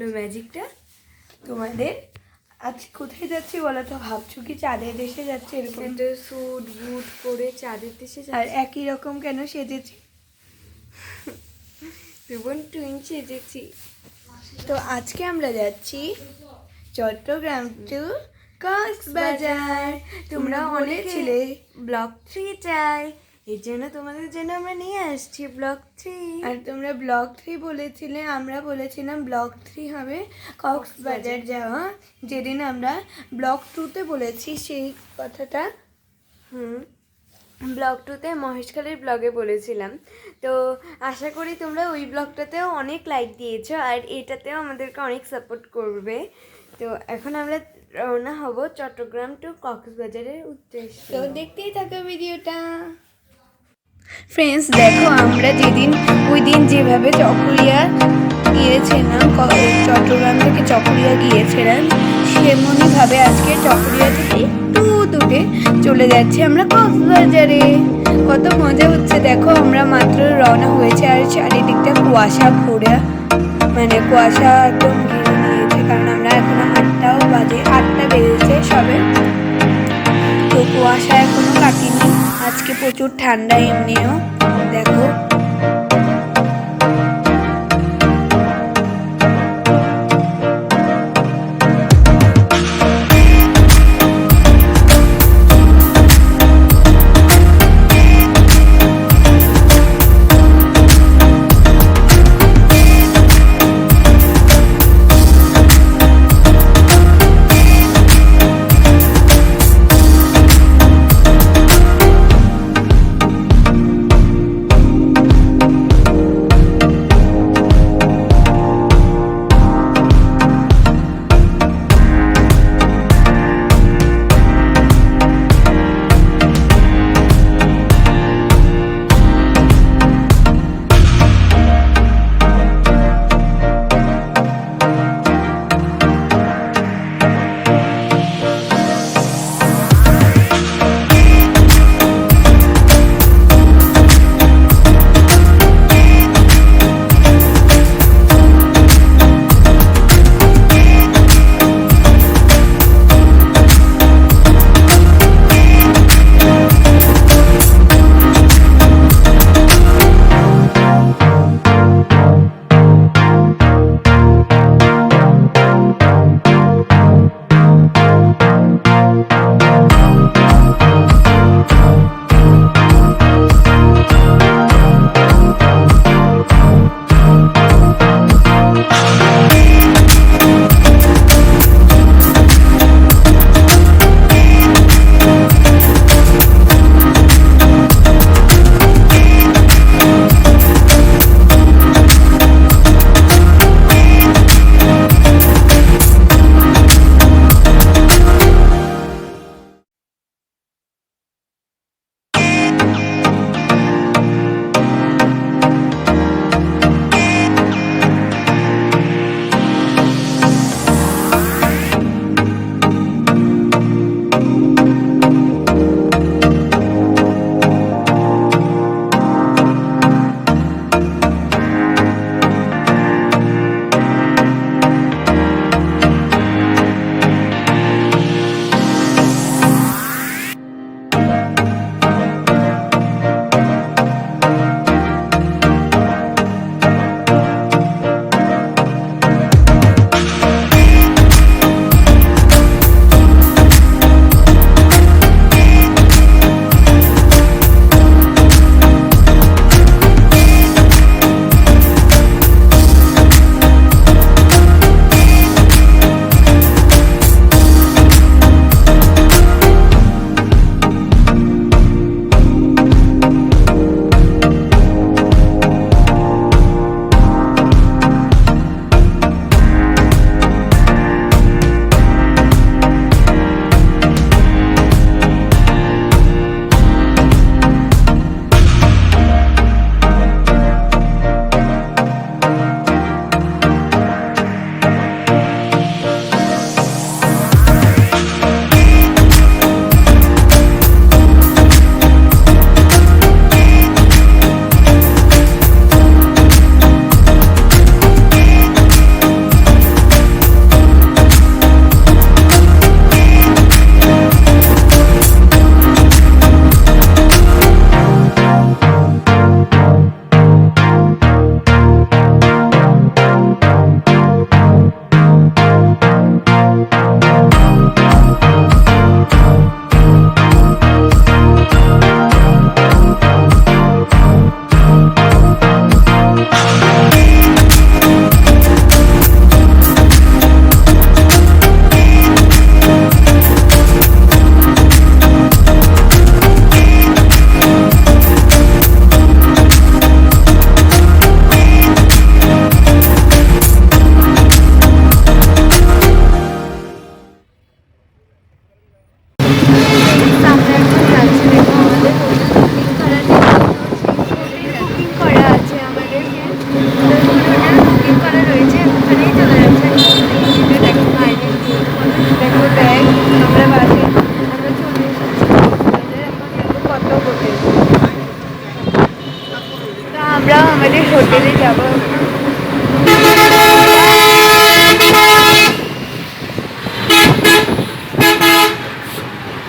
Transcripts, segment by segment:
হলো ম্যাজিকটা। তোমাদের আজ কোথায় যাচ্ছি বলো তো? ভাবছো কি চাঁদের দেশে যাচ্ছে এরকম? একটা স্যুট বুট পরে চাঁদের দেশে আর যাচ্ছি। একই রকম কেন সেজেছি? Ribbon twin সেজেছি। তো আজকে আমরা যাচ্ছি চট্টগ্রাম টু কক্সবাজার। তোমরা বলেছিলে ব্লগ 3 চাই, এর জন্য তোমাদের জন্য আমরা নিয়ে আসছি ব্লগ 3। আর তোমরা ব্লগ 3 বলেছিলে, আমরা বলেছিলাম ব্লগ 3 হবে কক্সবাজার যাওয়া। যেদিন আমরা ব্লগ 2তে বলেছি সেই কথাটা। ব্লগ 2তে মহেশখালীর ব্লগে বলেছিলাম। তো আশা করি তোমরা ওই ব্লগটাতেও অনেক লাইক দিয়েছো আর এটাতেও আমাদেরকে অনেক সাপোর্ট করবে। তো এখন আমরা রওনা হব চট্টগ্রাম টু কক্সবাজারের উদ্দেশ্যে। তো দেখতেই থাকো ভিডিওটা। ফ্রেন্ডস দেখো, আমরা ওই দিন যেভাবে চকরিয়া গিয়েছিলাম, চট্টগ্রাম থেকে চকরিয়া গিয়েছিলাম, সেমনইভাবে আজকে চকরিয়া থেকে একটু দূরে চলে যাচ্ছি আমরা কক্সবাজারে। কত মজা হচ্ছে দেখো, আমরা মাত্র রওনা হয়েছে আর চারিদিকটা কুয়াশা ভরা, মানে কুয়াশা একদম ঘিরে নিয়েছে, কারণ আমরা এখনো 8টা বেজেছে সবে। তো কুয়াশা এখনো কাটেনি, আজকে প্রচুর ঠান্ডা এমনিও দেখো। আমরা আমাদের হোটেলে যাব।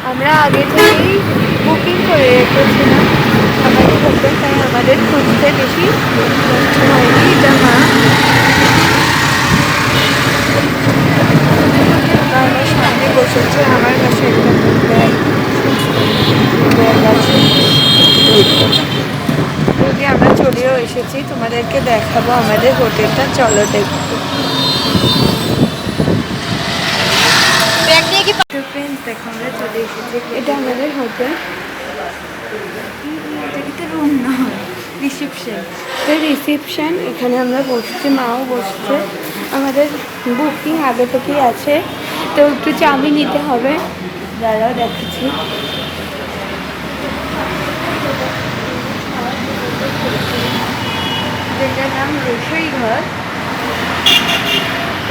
আমরা আগে থেকেই বুকিং করে রেখেছিলাম আমাদের হোটেল, তাই আমাদের খুঁজতে বেশি কষ্ট হয়নি। এটা মা আমার সামনে বসেছে, আমার কাছে একটা ব্যাগ আছে। যদি আমরা চলেও এসেছি, তোমাদেরকে দেখাবো আমাদের হোটেলটা, চলো দেখবো। ফ্রেন্ডস দেখো আমরা চলে এসেছি, এটা আমাদের হোটেল, এটা কিন্তু রুম নয়, রিসেপশন। রিসেপশন। এখানে আমরা বসছি, মাও বসছে। আমাদের বুকিং আগে থেকেই আছে, তো একটু চাবি নিতে হবে, দাঁড়াও দেখাচ্ছি। যেটার নাম রসই ঘর।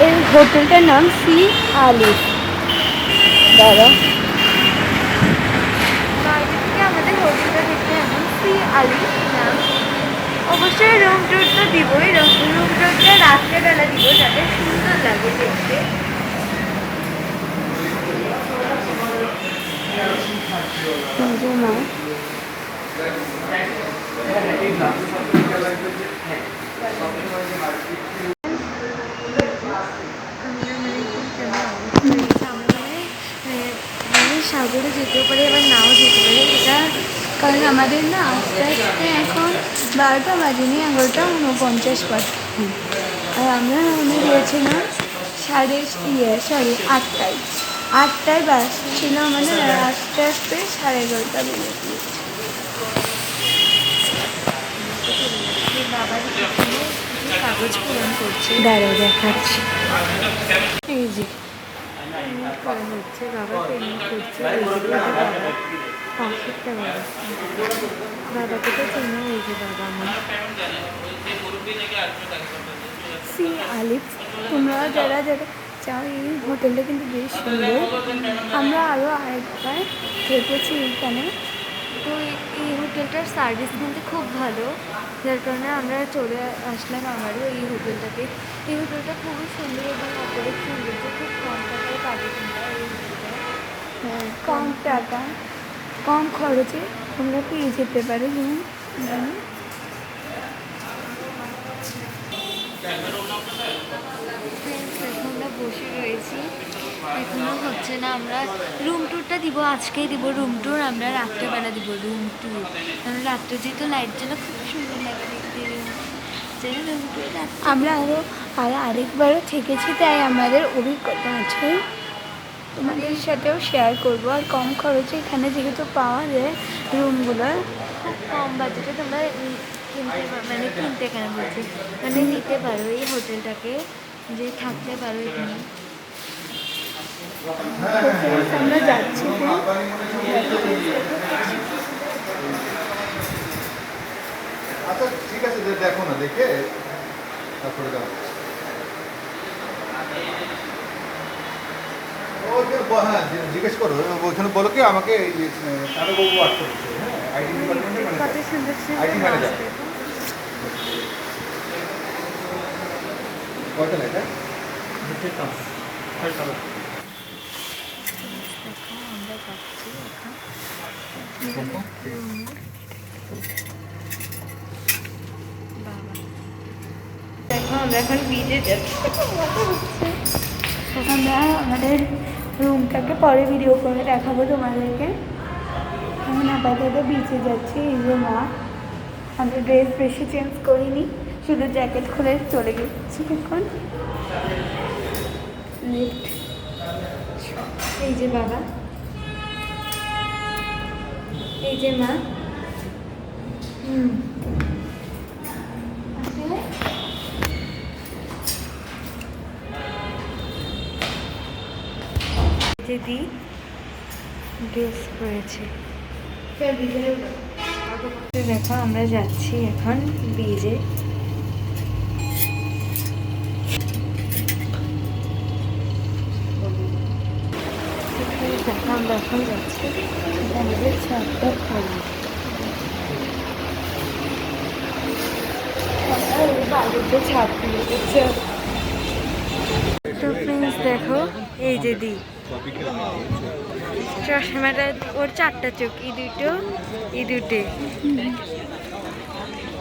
এই হোটেলটার নাম সি আলিফ। দাঁড়াও, বাইরে থেকে আমাদের হোটেলটা দেখতে এমন সি আলি নাম। অবশ্যই রুম টুর তো দিবই, রুম টুরটা রাত্রেবেলা দিব যাতে সুন্দর লাগে দেখতে। মা সাগরে যেতেও পারি, আবার নাও যেতে পারি। এটা কারণ আমাদের না আস্তে আস্তে এখন 12টা বাজেনি, 11:49 বাজে। আর আমরা গিয়েছিলাম 8টায় বাস ছিল আমাদের, আর আস্তে আস্তে 11:30 বেজে গিয়েছে। বাবার কাগজ পূরণ করছে, দাঁড়াও দেখাচ্ছি। এই যে পেমেন্ট করা হচ্ছে, বাবা পেমেন্ট করছে। পাঁচশোটা বাবাকে তো চেনা হয়েছে, বাবা আমার। সি আলিফ, তোমরা যারা যারা চাও, এই হোটেলটা কিন্তু বেশ সুন্দর। আমরা আরও আরেকবার থেকেছি এখানে। তো এই হোটেলটার সার্ভিস কিন্তু খুব ভালো, যার কারণে আমরা চলে আসলাম আমারও এই হোটেলটাতে। এই হোটেলটা খুবই সুন্দর এবং অপরূপ সৌন্দর্য, খুব কম টাকায় পাবে তোমরা এই হোটেলটা। হ্যাঁ, কম টাকা কম খরচে তোমরা পেয়ে যেতে পারো। যেমন ফ্রেন্ডস এখন আমরা বসে রয়েছি, এখনও হচ্ছে না। আমরা রুম ট্যুরটা দিব, আজকেই দিব রুম ট্যুর। আমরা রাত্রেবেলা দিব রুম ট্যুর, কারণ রাত্রে যেহেতু লাইট জ্বালা খুব সুন্দর লাগে দেখতে। রুম ট্যুর আমরা আরেকবারও থেকেছি, তাই আমাদের অভিজ্ঞতা আছে, তোমাদের সাথেও শেয়ার করবো। আর কম খরচে এখানে যেহেতু পাওয়া যায় রুমগুলো, খুব কম বাজেটে তোমরা কিনতে কেন বলছি, নিতে পারো এই হোটেলটাকে, যে থাকতে পারো এখানে। আমরা যাচ্ছি। আচ্ছা ঠিক আছে, দেখো না, দেখে তারপরে যাও। হ্যাঁ জিজ্ঞেস করো, ওইখানে বলো কি আমাকে বাবু ওয়ার্ক করছে, হ্যাঁ আইটি ডিপার্টমেন্টে কত সুন্দর আইটি ম্যানেজার। কয়টা লেখা? দেখো আমরা যাচ্ছি এখন। দেখো আমরা এখন বিচে যাচ্ছি। আমরা আমাদের রুমটাকে পরে ভিডিও করে দেখাবো তোমাদেরকে। এখন আপাতত বিচে যাচ্ছি। এই যে মা, আমরা ড্রেস বেশি চেঞ্জ করিনি, শুধু জ্যাকেট খুলে চলে গেছি এখন। এই যে বাবা, এই যে মা। দিদি ড্রেস পরেছে। দেখো আমরা যাচ্ছি এখন বিচে। দেখো আমরা এখন যাচ্ছি, আমাদের চারটা খোলা। একটু ছাপিয়ে দিচ্ছে। তো ফ্রেন্ডস দেখো এই যে দি চশমাটা, ওর 4টা চোখ, এই দুটো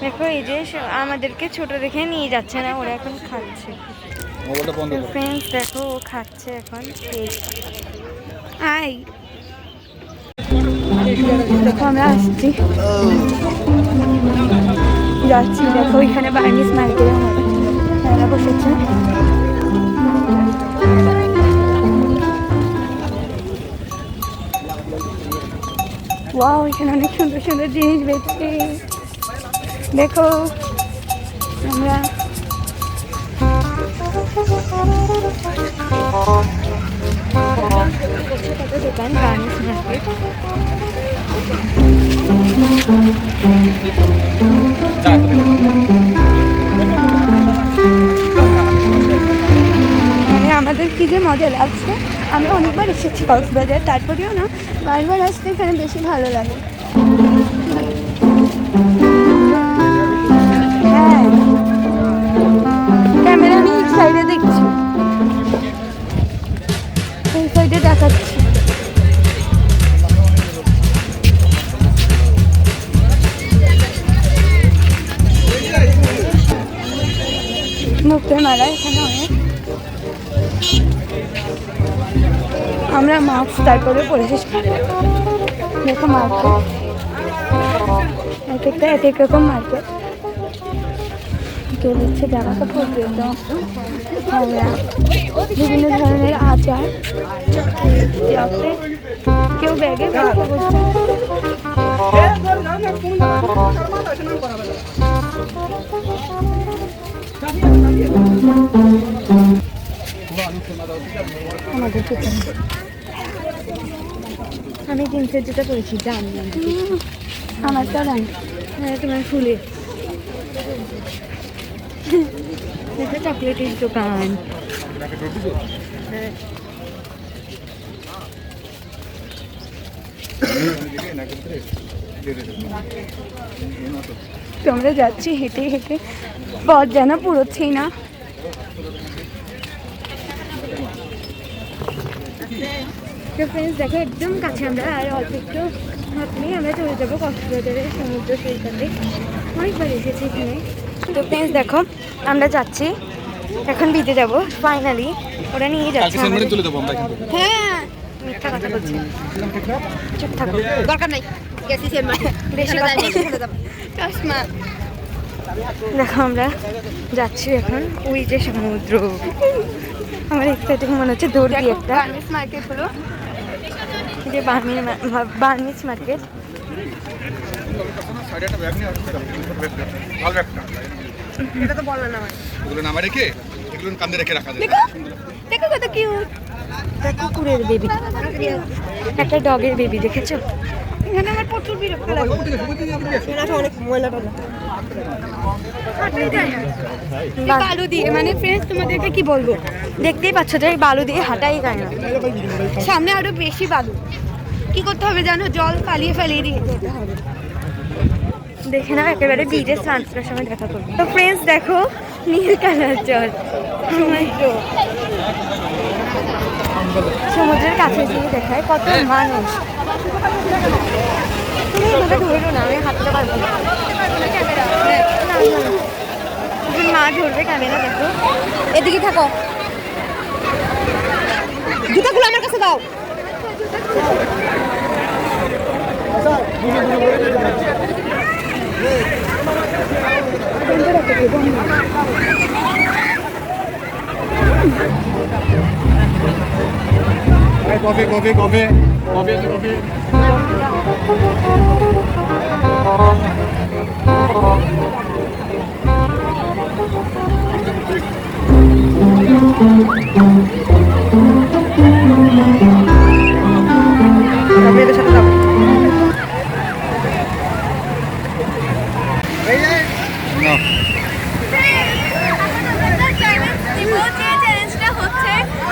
দেখো। এই যে আমাদেরকে ছোট দেখে নিয়ে যাচ্ছে না, ওরা এখন খাচ্ছে। ফ্রেন্ডস দেখো ও খাচ্ছে এখন কেক। আই দেখো আমরা আসছি, যাচ্ছি। দেখো এখানে বার্নিশ মার্কেটে মেলা বসেছে। ওয়াও, এখানে অনেক সুন্দর সুন্দর জিনিস বেচছে। দেখো আমরা কত দোকান বার্নিশ মার্কেট। মানে আমাদের কি যে মজা লাগছে। আমরা অনেকবার এসেছি কক্সবাজার, তারপরেও না বারবার আসতে এখানে বেশি ভালো লাগে। হ্যাঁ, ক্যামেরা আমি এই সাইডে দেখছি, এই সাইডে দেখাচ্ছি। মুক্তের মেলা এখানে অনেক। আমরা মাস্ক তারপরে পরেছি। দেখো মার্কেট, এক একটা এক এক রকম মার্কেট। কেউ দিচ্ছে জামা কাপড়, আমরা বিভিন্ন ধরনের আচার, কেউ ব্যাগে ব্যবসা করছে। আমাদের আমি জিন্সের জুতো পরেছি, জানি আমার তো নাই। হ্যাঁ তোমার ফুলে চকলেটের দোকান। তো আমরা যাচ্ছি হেঁটে হেঁটে, পথ যেন পুরোচ্ছেই না। তো ফ্রেন্ডস দেখো একদম কাছে আমরা, আর অল্প একটু হাঁটলেই আমরা চলে যাবো কক্সবাজারের সমুদ্র সৈকতে। অনেকবার এসেছি এখানে। তো ফ্রেন্ডস দেখো আমরা যাচ্ছি এখন, বিচে যাবো ফাইনালি। ওরা নিয়ে যাচ্ছে আমাদের। হ্যাঁ, মিথ্যা কথা বলছি, চুপ থাকো, দরকার নাই বেশি কথা চশমা। দেখো আমরা যাচ্ছি এখন ওই যে সমুদ্র। আমার এক্সাইটিং মনে হচ্ছে দৌড় দিয়ে একটা বার্নিশ মার্কেট হলো, যে বার্নিশ মার্কেট। এটা তো বললাম না। এগুলো নামা রেখে এগুলো কান্দে রেখে রাখা যায়। দেখো কত কিউট। একটা কুকুরের বেবি, একটা ডগের বেবি, দেখেছো? এখানে আমার প্রচুর বিরক্ত লাগে। অনেক ময়লা টলা বালু দিয়ে, মানে ফ্রেন্ডস তোমাদেরকে কি বলবো, দেখতেই পাচ্ছ যে এই বালু দিয়ে হাঁটাই যায় না। সামনে আরো বেশি বালু। কি করতে হবে জানো, জল ফালিয়ে ফালিয়ে দিয়ে যেতে হবে। দেখে নাও একেবারে বিচে স্নান করার সময় দেখা করবো। তো ফ্রেন্ডস দেখো নীল কালার জল, সমুদ্রের কাছে গিয়ে দেখায় কত মানুষ। তুমি এইভাবে ধরো না, আমি হাঁটতে পারবো না। মা ধরবে ক্যামেরা, দেখো এদিকে থাকো, জুতাগুলো আমার কাছে দাও। কবে কবে কবে কবে কবে এদের সাথে যাবো।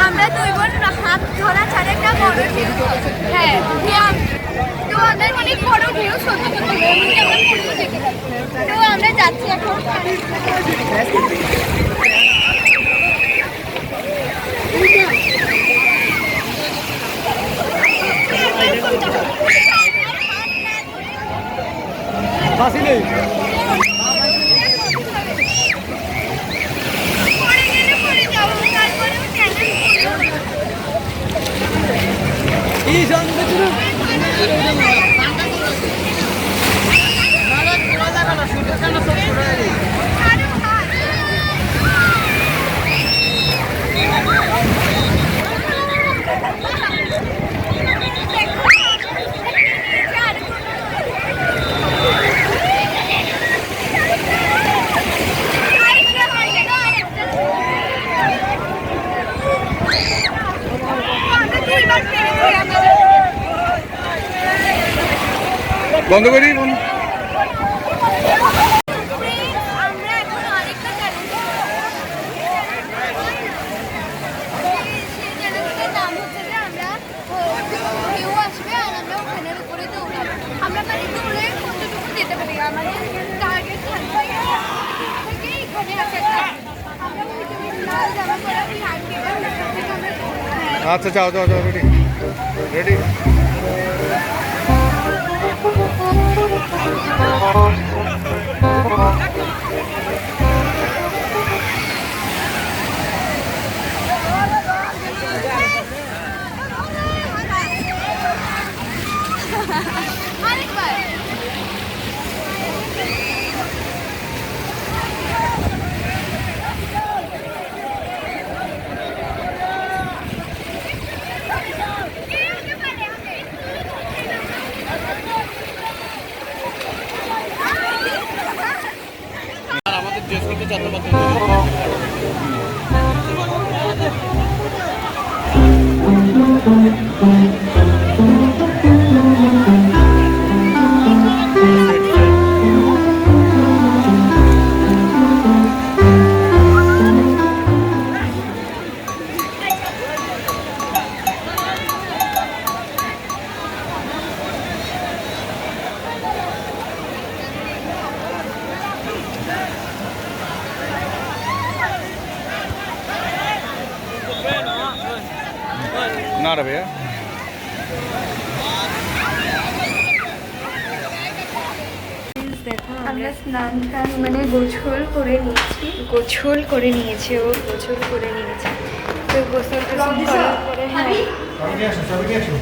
আমরা দুই বোন হাত ধরা ছাড়া একটা বড় ঢেউ। হ্যাঁ, তো আমাদের অনেক বড় ঢেউ, সত্যি সত্যি আমরা পুরো দেখে। তো আমরা যাচ্ছি এখন। বন্ধ করি বন্ধ। আমরা এখন আরেকটা চ্যালেঞ্জ সেই চ্যালেঞ্জটার নাম হচ্ছে যে আমরা কেউ আসবে আর আমরা ওখানের উপরে দৌড়াবো। আমরা মানে দৌড়ে কতটুকু যেতে পারি আমাদের টার্গেট থাকবে থেকে এখানে আসাটা আমরা ওই লাল জামা পরে আমি হাঁটতে আচ্ছা যাও যাও যাও, রেডি রেডি। আরেকবার না রে ভাইয়া, দেখো আমরা স্নান টান মানে গোছল করে নিয়েছি। গোছল করে নিয়েছে, ও গোছল করে নিয়েছে। তো গোসল টোসল করার পরে হ্যাঁ সবাই নিয়ে আসো, সবাই নিয়ে আসো।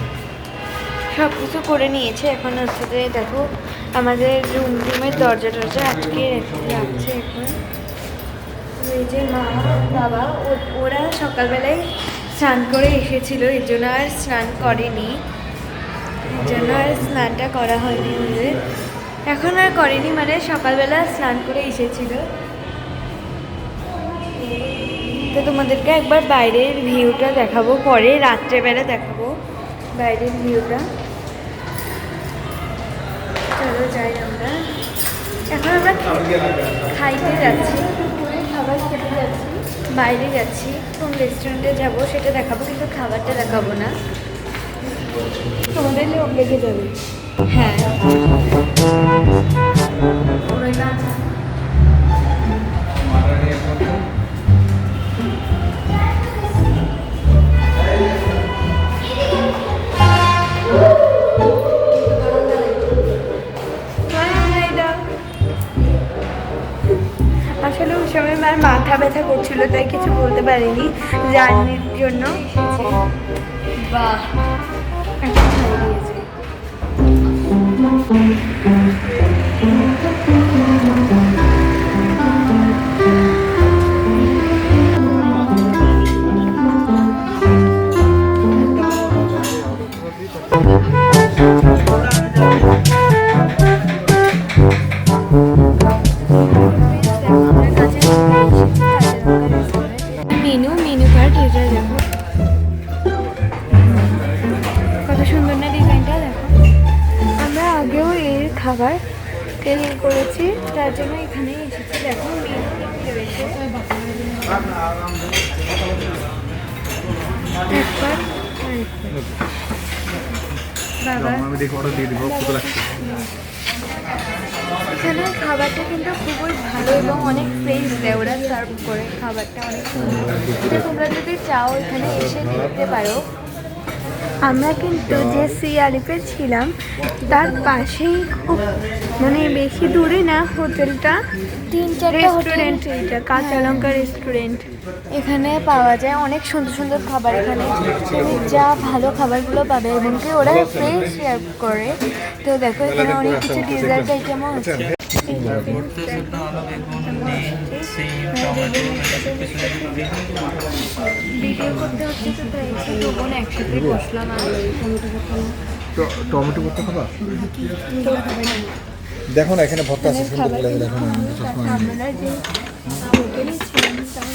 সব কিছু করে নিয়েছে। এখন হচ্ছে যে দেখো আমাদের রুমের দরজা টরজা আটকে রাখছে এখন। এই যে মা বাবা ওরা সকালবেলায় স্নান করে এসেছিল, এর জন্য আর স্নান করেনি, এর জন্য আর স্নানটা করা হয়নি ওদের। এখন আর করেনি, মানে সকালবেলা স্নান করে এসেছিল। তো তোমাদেরকে একবার বাইরের ভিউটা দেখাবো, পরে রাত্রেবেলা দেখাবো বাইরের ভিউটা। চলো যাই আমরা। এখন আমরা খাইতে যাচ্ছি, দুপুরে খাবার খেতে যাচ্ছি, বাইরে যাচ্ছি, কোন রেস্টুরেন্টে যাব সেটা দেখাবো, কিন্তু খাবারটা দেখাবো না, তোমাদের লোক লেগে যাবে। হ্যাঁ আসলে ওই সময় আমার মাথা ব্যথা করছিল, তাই কিছু বলতে পারিনি জার্নির জন্য। বাহ এখন খাই দিয়েছে। মেনু কার্ড এটা দেখো, কত সুন্দর না ডিজাইনটা দেখো। আমরা আগেও এর খাবার ট্রেনিং করেছি, তার জন্য এখানে এসেছি। দেখো মেনু ভেবেছে একবার বাবা আমি দেখে অর্ডার দিয়ে দিব, কত লাগছে। এখানে খাবারটা কিন্তু খুবই ভালো এবং অনেক ফ্রেশ দেয়, ওরা সার্ভ করে খাবারটা অনেক সুন্দর। তো তোমরা যদি চাও এখানে এসে দেখতে পারো। আমরা কিন্তু যে সিআরএফে ছিলাম তার পাশেই খুব মানে বেশি দূরে না হোটেলটা, 3-4টা হোটেল রেস্টুরেন্ট, এইটা কাঁচা লঙ্কা রেস্টুরেন্ট। এখানে পাওয়া যায় অনেক সুন্দর সুন্দর খাবার। এখানে তুমি যা ভালো খাবারগুলো পাবে এবং কি ওরা ফ্রেশ শেয়ার করে। তো দেখো এখানে অনেক কিছু ডিজার্ট আইটেমও আছে। ভিডিও করতে হচ্ছে তো তাই একটু বোন একসাথে বসলাম আর টমেটো ভর্তা খাবা? দেখো না এখানে ভর্তা আছে, সুন্দর করে দেখো না। আমরা যে হোটেলে ছিলাম তার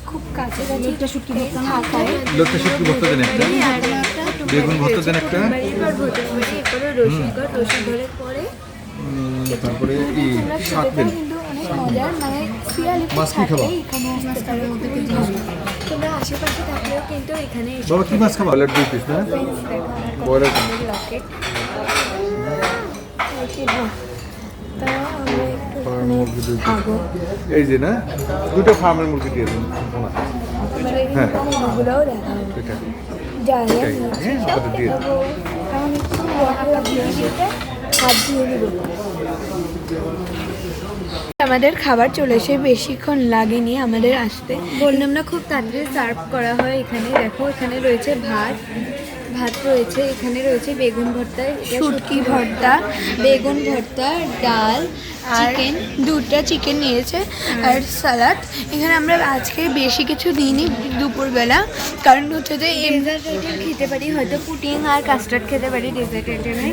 খুব কাছাকাছি একটা শুটকি থাকায় লোকটা শুটকি ভর্তা দেন একটা, বেগুন ভর্তা দেন একটা, রসিকঘরের পরে তারপরে কি শাক দেন। কিন্তু অনেক মজার, মানে সিআরএফ মাছ কি খাবা? এখানে আসতে পারো। তোমরা আশেপাশে থাকলেও কিন্তু এখানে এসে বাবা কি মাছ খাবা? ব্রয়লার 2 পিস না, ব্রয়লার লকেট মুরগি 2 পিস। এই যে না দুটো ফার্মের মুরগি দিয়ে দিন। হ্যাঁ এগুলোও দেখা হবে। এটা যাই হ্যাঁ ওটা দিয়ে দিন। কারণ একটু ওয়াটার দিয়ে হাত দিয়ে দিব। আমাদের খাবার চলে এসে বেশিক্ষণ লাগেনি আমাদের আসতে। বললাম না খুব তাড়াতাড়ি সার্ভ করা হয়। এখানে দেখো এখানে রয়েছে ভাত রয়েছে, এখানে রয়েছে বেগুন ভর্তা, শুটকি ভর্তা, বেগুন ভর্তা, ডাল, চিকেন, দুটা চিকেন নিয়েছে আর সালাড। এখানে আমরা আজকে বেশি কিছু দিইনি দুপুরবেলা, কারণ হচ্ছে যে ডেজার্ট আইটেম খেতে পারি, হয়তো পুডিং আর কাস্টার্ড খেতে পারি ডেজার্ট আইটেমে।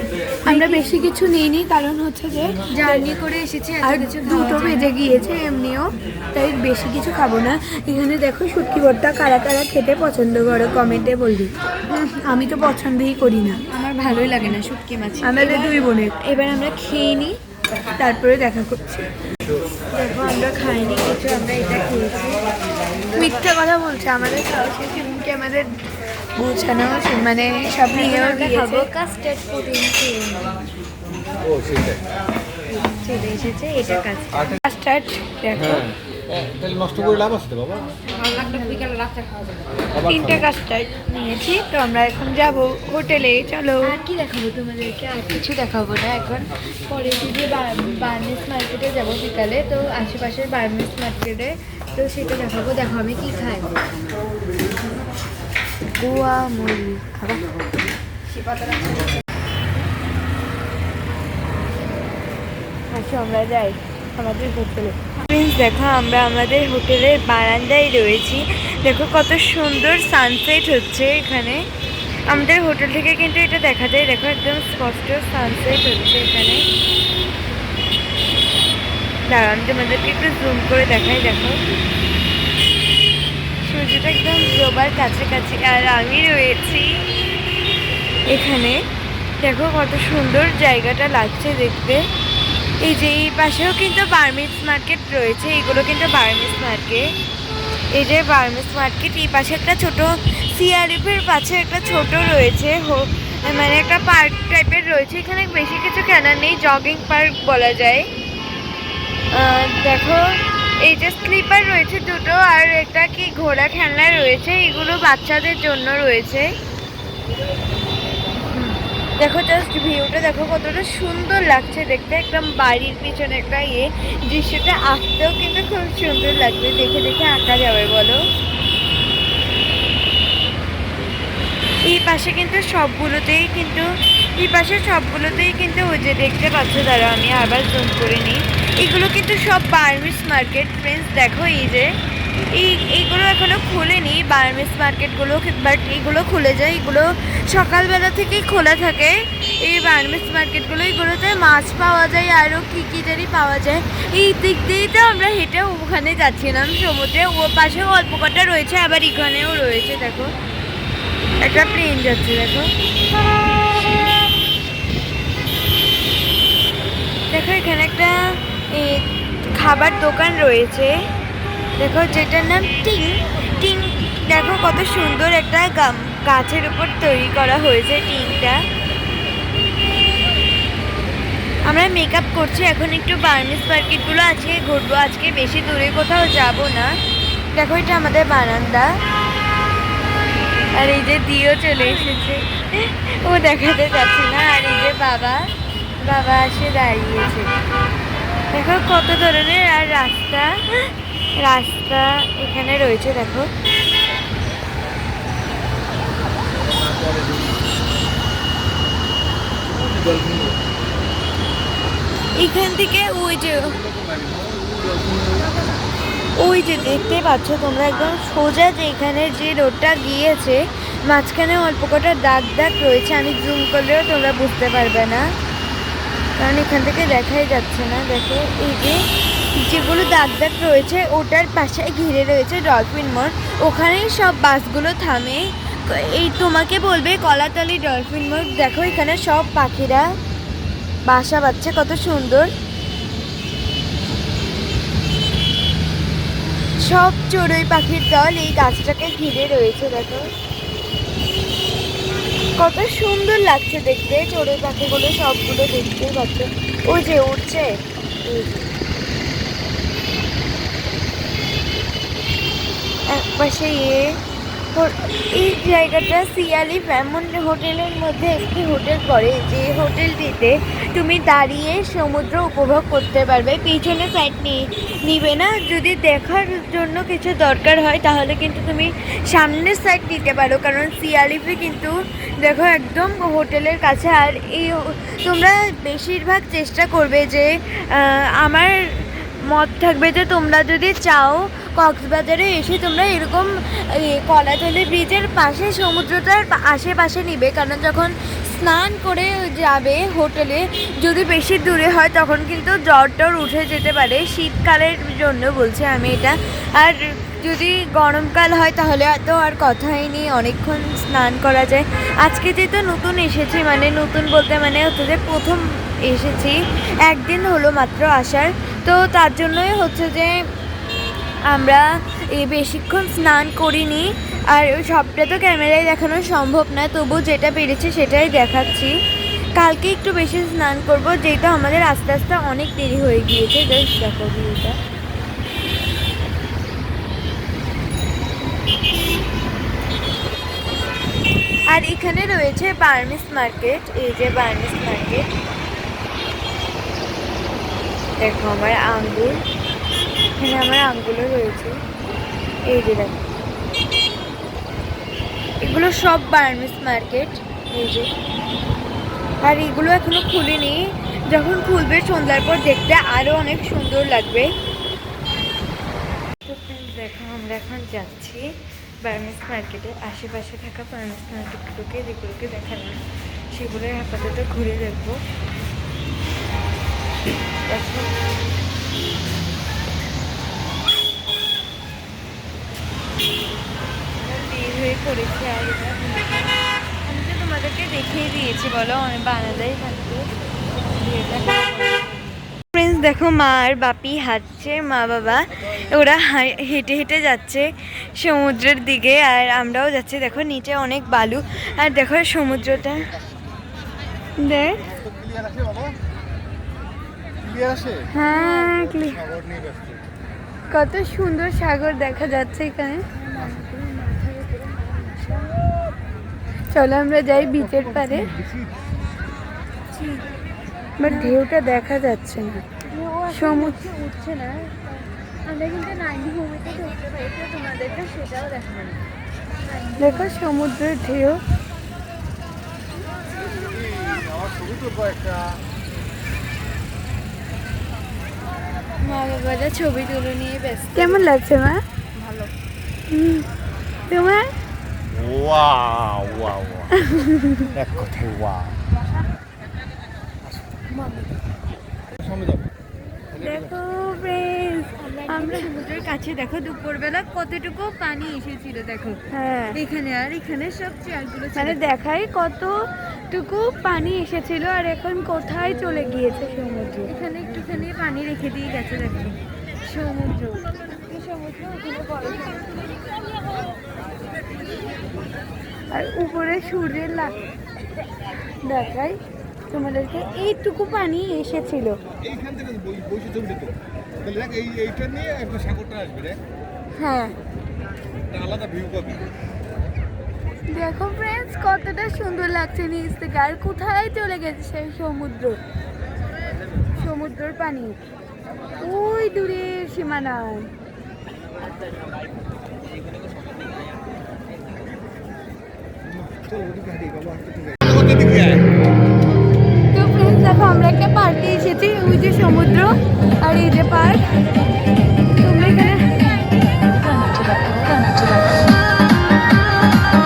আমরা বেশি কিছু নিইনি কারণ হচ্ছে যে জার্নি করে এসেছি, আর এত কিছু দুটো বেজে গিয়েছে এমনিও, তাই বেশি কিছু খাবো না। এখানে দেখো শুটকি ভর্তা কারা কারা খেতে পছন্দ করো কমেন্টে বলবি। আমি তো পছন্দই করি না, আমার ভালোই লাগে না শুটকি মাছ। আমাদের দুই বোনের। এবার আমরা খেয়ে নিই, তারপরে দেখা করছি। দেখো আমরা খাইনি কিছু, আমরা এটা খেয়েছি। মিথ্যা কথা বলছে, আমাদের খাওয়া শেষ এমনকি আমাদের বোঝানো মানে সব নিয়েও আমরা গিয়েছে। খাবো কাস্টার্ড পুডিং খেয়ে নিই। ও সেটাই। চলে এসেছে এটা কাস্টার্ড। কাস্টার্ড দেখো, তাহলে নষ্ট করে লাভ আছে তো বাবা। তিনটা কাস্টার্ড নিয়েছি। তো আমরা এখন যাব হোটেলে, চলো। আর কি দেখাবো তোমাদেরকে? আর কিছু দেখাবো না এখন। পরে যদি বার্মিস মার্কেটে যাবো বিকালে, তো আশেপাশের বার্মিস মার্কেটে, তো সেটা দেখাবো। দেখো আমি কি খাই, গোয়া মুড়ি খাবো। আচ্ছা আমরা যাই আমাদের হোটেলে। ফ্রেন্ডস দেখো আমরা আমাদের হোটেলের বারান্দায় রয়েছি। দেখো কত সুন্দর সানসেট হচ্ছে এখানে। আমাদের হোটেল থেকে কিন্তু এটা দেখা যায়, দেখো একদম স্পষ্ট সানসেট হচ্ছে এখানে। দাঁড়াও আমি তোমাদেরকে একটু জুম করে দেখাই। দেখো সূর্যটা একদম ডোবার কাছাকাছি আর আমি রয়েছি এখানে। দেখো কত সুন্দর জায়গাটা লাগছে দেখতে। এই যে এই পাশেও কিন্তু বার্মিস মার্কেট রয়েছে, এগুলো কিন্তু বার্মিস মার্কেট। এই যে বার্মিস মার্কেট, এই পাশে একটা ছোট সিআরএফের পাশে একটা ছোট রয়েছে, মানে একটা পার্ক টাইপের রয়েছে। এখানে বেশি কিছু কেনার নেই, জগিং পার্ক বলা যায়। দেখো এই যে স্লিপার রয়েছে দুটো, আর একটা কি ঘোড়া খেলনা রয়েছে, এগুলো বাচ্চাদের জন্য রয়েছে। দেখো জাস্ট ভিউটা দেখো কতটা সুন্দর লাগছে দেখতে। একদম বাড়ির পিছনে একটা দৃশ্যটা আসতেও কিন্তু খুব সুন্দর লাগবে, দেখে দেখে আঁকা যাবে বলো। এই পাশে কিন্তু সবগুলোতেই কিন্তু ওই যে দেখতে পাচ্ছ, দাঁড়া আমি আবার জুম করে নিই। এগুলো কিন্তু সব বার্মিস মার্কেট ফ্রেন্ডস। দেখো এই যে এইগুলো এখনো খুলেনি বার্মিস মার্কেটগুলো, বাট এগুলো খুলে যায়। এগুলো সকালবেলা থেকেই খোলা থাকে এই বার্মিস মার্কেটগুলো। এগুলোতে মাছ পাওয়া যায়, আরও কী জানি পাওয়া যায়। এই দিক দিয়েই তো আমরা হেঁটে ওখানে যাচ্ছিলাম সমুদ্রে। ও পাশেও অল্প কটা রয়েছে, আবার এখানেও রয়েছে। দেখো একটা প্লেন যাচ্ছে, দেখো দেখো এখানে একটা খাবার দোকান রয়েছে, দেখো যেটার নাম টিং টিং। দেখো কত সুন্দর একটা গাছের উপর তৈরি করা হয়েছে টিংটা। আমরা মেকআপ করছি এখন, একটু বার্মিস মার্কেটগুলো আজকে ঘুরবো, আজকে বেশি দূরে কোথাও যাব না। দেখো এটা আমাদের বারান্দা, আর এই যে দিও চলে এসেছে। ও দেখাতে যাচ্ছে না। আর এই যে বাবা বাবা এসে দাঁড়িয়েছে, দেখো কত ধরনের। আর রাস্তা রাস্তা এখানে রয়েছে দেখো। এখান থেকে ওই যে দেখতে পাচ্ছ তোমরা একদম সোজা যে এখানে যে রোডটা গিয়েছে, মাঝখানে অল্প কটা দাগ দাগ রয়েছে, আমি জুম করলেও তোমরা বুঝতে পারবে না কারণ এখান থেকে দেখাই যাচ্ছে না। দেখো এই যে যেগুলো দাগ দাগ রয়েছে ওটার পাশে ঘিরে রয়েছে ডলফিন মোড়, ওখানেই সব বাসগুলো থামে। এই তোমাকে বলবে কলাতলি ডলফিন মোড়। দেখো এখানে সব পাখিরা বাসা বাঁধছে, কত সুন্দর। সব চড়ুই পাখির দল এই গাছটাকে ঘিরে রয়েছে, দেখো কত সুন্দর লাগছে দেখতে। চড়ুই পাখিগুলো সবগুলো দেখতেই পাচ্ছ, ওই যে উঠছে। একপাশে এই জায়গাটা সিয়ালি ফ্যামন হোটেলের মধ্যে একটি হোটেল পড়ে, যে হোটেলটিতে তুমি দাঁড়িয়ে সমুদ্র উপভোগ করতে পারবে। পিছনে সাইড নিবে না, যদি দেখার জন্য কিছু দরকার হয় তাহলে কিন্তু তুমি সামনের সাইড নিতে পারো, কারণ সিয়ালিফে কিন্তু দেখো একদম হোটেলের কাছে। আর এই তোমরা বেশিরভাগ চেষ্টা করবে যে আমার মত থাকবে যে তোমরা যদি চাও কক্সবাজারে এসে তোমরা এরকম কলাতলি ব্রিজের পাশে সমুদ্রটার আশেপাশে নিবে, কারণ যখন স্নান করে যাবে হোটেলে যদি বেশি দূরে হয় তখন কিন্তু জ্বর টর উঠে যেতে পারে। শীতকালের জন্য বলছি আমি এটা। আর যদি গরমকাল হয় তাহলে তো আর কথাই নেই, অনেকক্ষণ স্নান করা যায়। আজকে যেহেতু নতুন এসেছি, মানে নতুন বলতে মানে হচ্ছে যে প্রথম এসেছি, একদিন হলো মাত্র আসার, তো তার জন্যই হচ্ছে যে আমরা বেশিক্ষণ স্নান করিনি। আর সবটা তো ক্যামেরায় দেখানো সম্ভব না, তবু যেটা পেরেছি সেটাই দেখাচ্ছি। কালকে একটু বেশি স্নান করব, যেহেতু আমাদের আস্তে আস্তে অনেক দেরি হয়ে গিয়েছে। জাস্ট দেখো ভিউটা। আর এখানে রয়েছে বার্মিস মার্কেট, এই যে বার্মিস মার্কেট। দেখো আমার আঙ্গুর, এখানে আমার আঙ্গুরও রয়েছে, এই যে দেখো এগুলো সব বার্মিস মার্কেট, এই যে। আর এগুলো এখনো খুলিনি, যখন খুলবে সন্ধ্যার পর দেখতে আরো অনেক সুন্দর লাগবে। তো ফ্রেন্ডস দেখো আমরা এখন যাচ্ছি বার্মিস মার্কেটে। আশেপাশে থাকা বার্মিস মার্কেটগুলোকে যেগুলোকে দেখালাম সেগুলো আপাতত ঘুরে দেখবো। দেখো বের হয়ে পড়েছি। আর আমি তো তোমাদেরকে দেখিয়ে দিয়েছি, বলো অনেক বানাদাই থাকতো। ফ্রেন্ডস দেখো মা আর বাপি হাঁটছে, মা বাবা ওরা হেঁটে হেঁটে যাচ্ছে সমুদ্রের দিকে, আর আমরাও যাচ্ছি। দেখো নিচে অনেক বালু, আর দেখো সমুদ্রটা দেখ। হ্যাঁ কত সুন্দর সাগর দেখা যাচ্ছে এখানে। চলো আমরা যাই বিচের পারে, বাট ঢেউটা দেখা যাচ্ছে না, সমুদ্র উঠছে না। আমরা কিন্তু নাইনি হোমেতে উঠতে পারি, তোমাদেরকে সেটাও দেখাবো। দেখো সমুদ্রের ঢেউ। মা বাবারা ছবি তুলে নিয়ে ব্যস্ত। কেমন লাগছে মা? ভালো। তোমার? ওয়াও ওয়াও এক কথায় ওয়াও। দেখো ফ্রেন্ডস আমরা সমুদ্রের কাছে, দেখো দুপুরবেলা কতটুকু পানি এসেছিল দেখো। হ্যাঁ এখানে, আর এখানে সব চেয়ারগুলো মানে দেখাই কতটুকু পানি এসেছিল, আর এখন কোথায় চলে গিয়েছে সমুদ্র। এখানে একটুখানি পানি রেখে দিয়ে গেছে দেখো সমুদ্র। সমুদ্র ওখানে বড়, আর উপরে সূর্যের দেখাই তোমাদেরকে এইটুকু পানি এসেছিল। এইখান থেকে বসে ছবি তো তাহলে দেখ এইটা নিয়ে একটা সাগরটা আসবে রে। হ্যাঁ আলাদা ভিউ পাবি। দেখো ফ্রেন্ডস কতটা সুন্দর লাগছে নিচ থেকে, আর কোথায় চলে গেছে সেই সমুদ্রের পানি ওই দূরে সীমানায়। তো ফ্রেন্ডস দেখো আমরা একটা পার্কে এসেছি, ওই যে সমুদ্র আর এই যে পার্ক। তোমরা এখানে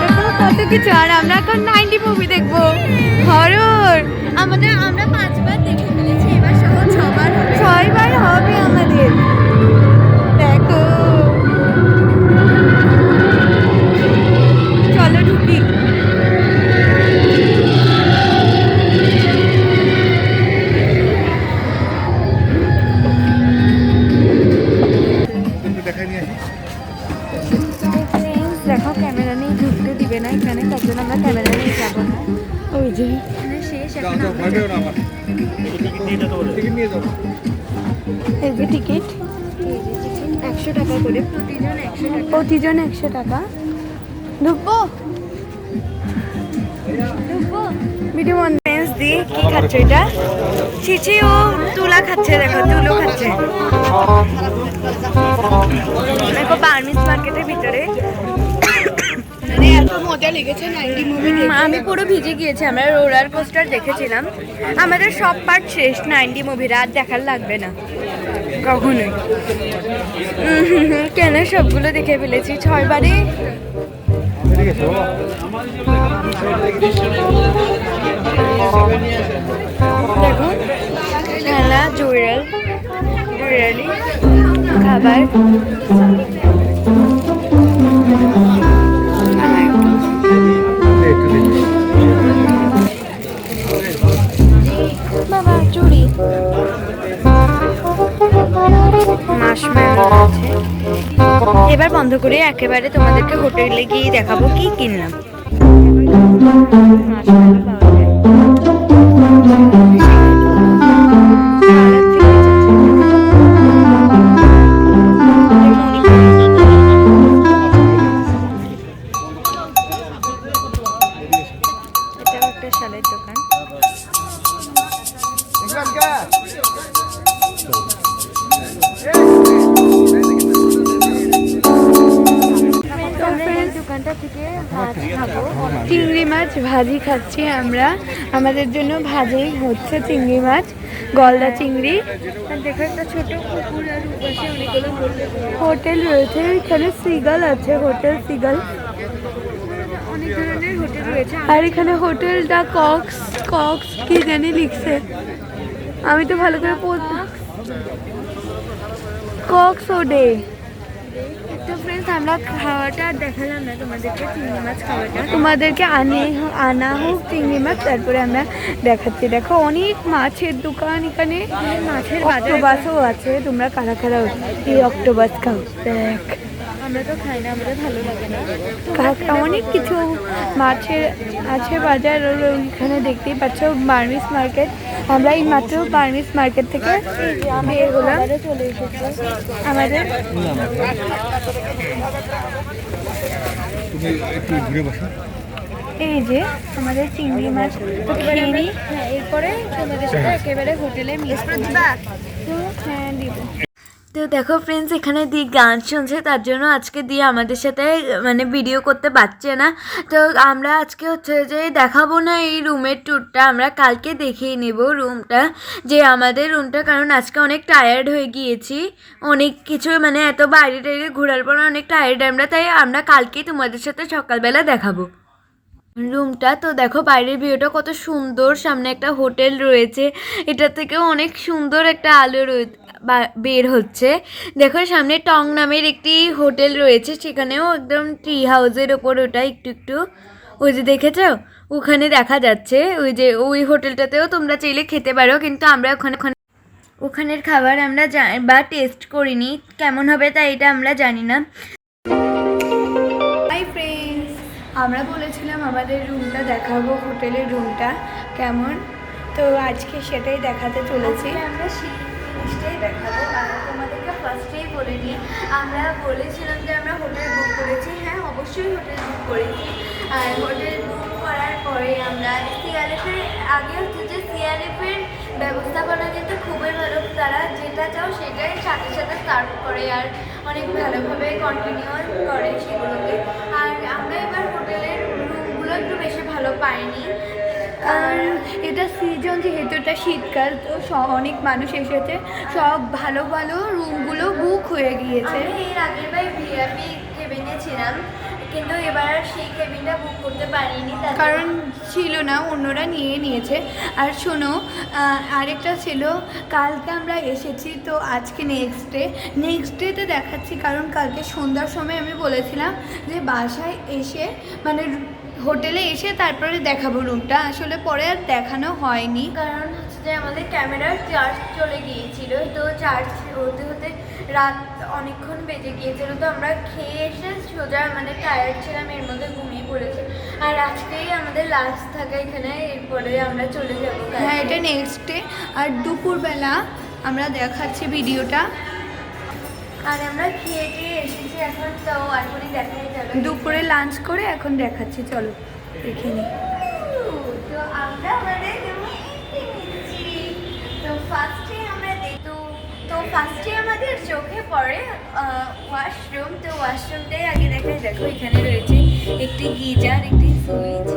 দেখো কত কিছু, আর আমরা এখন 90 মুভি দেখবো হরর। আমরা 5বার দেখে ফেলেছি, এবার সহ 6বার হবে আমাদের। দেখো চলো ঢুকি। দেখাই নিয়ে আসি। দেখো ক্যামেরা নিয়ে ঢুকতে দিবে না এখানে, তার জন্য আমরা ক্যামেরা নিয়ে যাবো না। ওই যে শেষ এখন টিকিট নিয়ে যাবো। এই যে টিকিট 100 টাকা করে প্রতিজন 100 টাকা। ঢুকবো ভিডিও বন্ধ। ফ্রেন্ডস দি কি খাচ্ছে এটা? চিচি ও তুলা খাচ্ছে, দেখো তুলো খাচ্ছে। দেখো বার্মিজ মার্কেটের ভিতরে মানে এত মজা লেগেছে 90 মুভি দেখে। আমি পুরো ভিজে গিয়েছি, আমরা রোলার কোস্টার দেখেছিলাম। আমাদের সব পার্ট শেষ 90 মুভির, আর দেখার লাগবে না কখনোই। কেন সবগুলো দেখে ফেলেছি 6 বারে। ঠিক আছে বাবা। দেখো খেলা জুয়েলারি খাবার। বাবা চুড়ি মাশমেলো আছে। এবার বন্ধ করে একেবারে তোমাদেরকে হোটেলে গিয়ে দেখাবো কি কিনলাম। মাশমেলো পাওয়া যায়। এটাও একটা শালের দোকান। দোকানটা থেকে ভাত খাবো। চিংড়ি মাছ ভাজি খাচ্ছি আমরা, আমাদের জন্য ভাজি হচ্ছে চিংড়ি মাছ, গলদা চিংড়ি। আর দেখো একটা ছোট পুকুর, আর পাশে অনেকগুলো হোটেল রয়েছে এখানে, সিগাল আছে, হোটেল সিগাল। অনেক ধরনের হোটেল রয়েছে। আর এখানে হোটেলটা কক্স কি জানি লিখছে, আমি তো ভালো করে পড়তে। কক্স ওডে। তো ফ্রেন্ডস আমরা খাওয়াটা আর দেখালাম না তোমাদেরকে, চিংড়ি মাছ খাওয়াটা। তোমাদেরকে আনা হোক চিংড়ি মাছ, তারপরে আমরা দেখাচ্ছি। দেখো অনেক মাছের দোকান এখানে, মাছের অক্টোপাসও আছে। তোমরা কারা কারা এই অক্টোপাস খাও? দেখ আমরা তো খাই না, আমাদের ভালো লাগে না। অনেক কিছু মাছের আছে বাজার, ওইখানে দেখতেই পাচ্ছ বার্মিজ মার্কেট। আমরা এই মাত্র বার্মিজ মার্কেট থেকে বের হলাম। চলে এসেছে আমাদের তুমি একটু ঘুরে বসো। এই যে আমাদের চিংড়ি মাছ তো খেয়ে নিই। হ্যাঁ, এরপরে তোমাদের সাথে একেবারে হোটেলে মিস দিবা। তো হ্যাঁ দিব। তো দেখো ফ্রেন্ডস এখানে দি গান শুনছে, তার জন্য আজকে দি আমাদের সাথে মানে ভিডিও করতে পারছে না। তো আমরা আজকে হচ্ছে যে দেখাবো না এই রুমের ট্যুরটা, আমরা কালকে দেখিয়ে নেব রুমটা, যে আমাদের রুমটা, কারণ আজকে অনেক টায়ার্ড হয়ে গিয়েছি, অনেক কিছু মানে এত বাইরে টাইরে ঘোরার পর অনেক টায়ার্ড আমরা, তাই আমরা কালকেই তোমাদের সাথে সকালবেলা দেখাবো রুমটা। তো দেখো বাইরের ভিউটা কত সুন্দর, সামনে একটা হোটেল রয়েছে, এটা থেকেও অনেক সুন্দর একটা আলো বের হচ্ছে। দেখো সামনে টং নামের একটি হোটেল রয়েছে, সেখানেও একদম ট্রি হাউসের ওপর, ওটা একটু ওই যে দেখেছো ওখানে দেখা যাচ্ছে, ওই যে ওই হোটেলটাতেও তোমরা চাইলে খেতে পারো, কিন্তু আমরা ওখানের খাবার আমরা বা টেস্ট করিনি, কেমন হবে তাই এটা আমরা জানি না। হাই ফ্রেন্ডস, আমরা বলেছিলাম আমাদের রুমটা দেখাবো, হোটেলের রুমটা কেমন, তো আজকে সেটাই দেখাতে চলেছি। আমরা সেই জিনিসটাই দেখাবো। আর তোমাদেরকে ফার্স্টেই বলে নিই, আমরা বলেছিলাম যে আমরা হোটেল বুক করেছি। হ্যাঁ অবশ্যই হোটেল বুক করেছি। আর হোটেল বুক করার পরে আমরা সিআরএফের আগে হচ্ছে যে সিআরএফের ব্যবস্থাপনা কিন্তু খুবই ভালো, তারা যেটা চাও সেটাই সাথে সাথে সার্ভ করে আর অনেক ভালোভাবে কন্টিনিউ করে সেগুলোকে। আর আমরা এবার হোটেলের রুমগুলো একটু বেশি ভালো পাইনি, আর এটা সিজন, যেহেতু এটা শীতকাল, তো অনেক মানুষ এসেছে, সব ভালো ভালো রুমগুলো বুক হয়ে গিয়েছে। আমি এর আগের বার ভিআইপি কেবিনে ছিলাম, কিন্তু এবার আর সেই কেবিনটা বুক করতে পারিনি কারণ ছিল না, অন্যরা নিয়ে নিয়েছে। আর শোনো, আরেকটা ছিল, কালকে আমরা এসেছি তো আজকে নেক্সট ডেতে দেখাচ্ছি, কারণ কালকে সন্ধ্যার সময় আমি বলেছিলাম যে বাসায় এসে মানে হোটেলে এসে তারপরে দেখাবো রুমটা, আসলে পরে আর দেখানো হয়নি। কারণ হচ্ছে যে আমাদের ক্যামেরার চার্জ চলে গিয়েছিল, তো চার্জ হতে হতে রাত অনেকক্ষণ বেজে গিয়েছিল, তো আমরা খেয়ে এসে সোজা মানে টায়ার্ড ছিলাম, এর মধ্যে ঘুমিয়ে পড়েছি। আর আজকেই আমাদের লাস্ট থাকে এখানে, এরপরে আমরা চলে যাবো। হ্যাঁ, এটা নেক্সট ডে। আর দুপুরবেলা আমরা দেখাচ্ছি ভিডিওটা। আর আমরা খেয়ে টেয়ে এসেছি এখন, তো এখনই দেখাই যাবে। দুপুরে লাঞ্চ করে এখন দেখাচ্ছি, চলো দেখে নিই। তো আমরা আমাদের রুমে এন্ট্রি নিচ্ছি। তো ফার্স্টে আমাদের চোখে পড়ে ওয়াশরুম। তো ওয়াশরুমটাই আগে দেখাই। দেখো এখানে রয়েছে একটি গিজার, একটি সুইচ।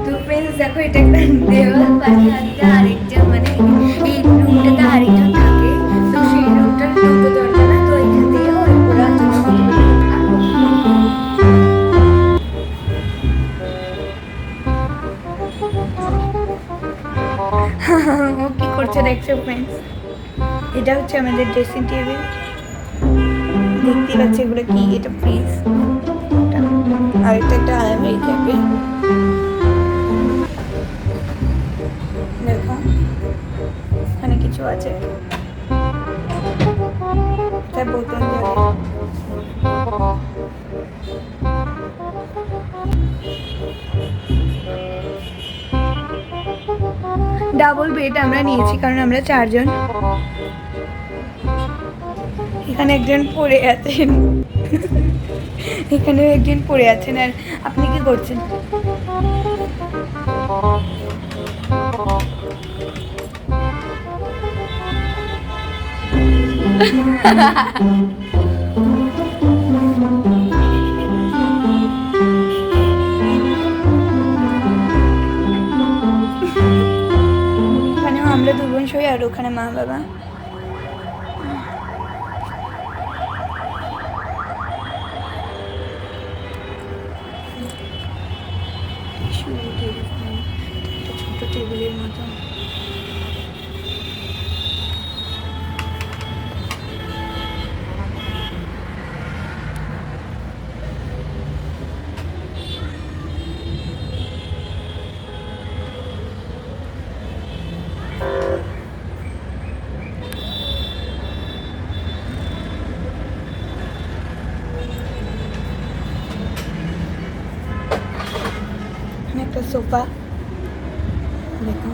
তো ফ্রেন্ডস দেখো, এটা একটা দেওয়াল, পাশে আরেকটা মানে এই রুমটাতে আরেকজন থাকে, তো সেই রুমটার দুটো দরজা না, তো এখান থেকে ওই পুরো ও কি করছে দেখছো ফ্রেন্ডস, এটা হচ্ছে আমাদের ড্রেসিং টেবিল। দেখতে পাচ্ছি এগুলো কি, এটা ফ্রিজ, আর এটা একটা আলমারি থাকবে। দেখো এখানে কিছু আছে, এটা বোতল জলের। ডাবল বেড আমরা নিয়েছি কারণ আমরা 4 জন। এখানে একজন পড়ে আছেন, এখানেও একজন পড়ে আছেন। আর আপনি কি করছেন? এখানেও আমরা 2 বোন শুই, আর ওখানে মা বাবা। ছোট টেবিলের মতো। একটা সোফা, দেখো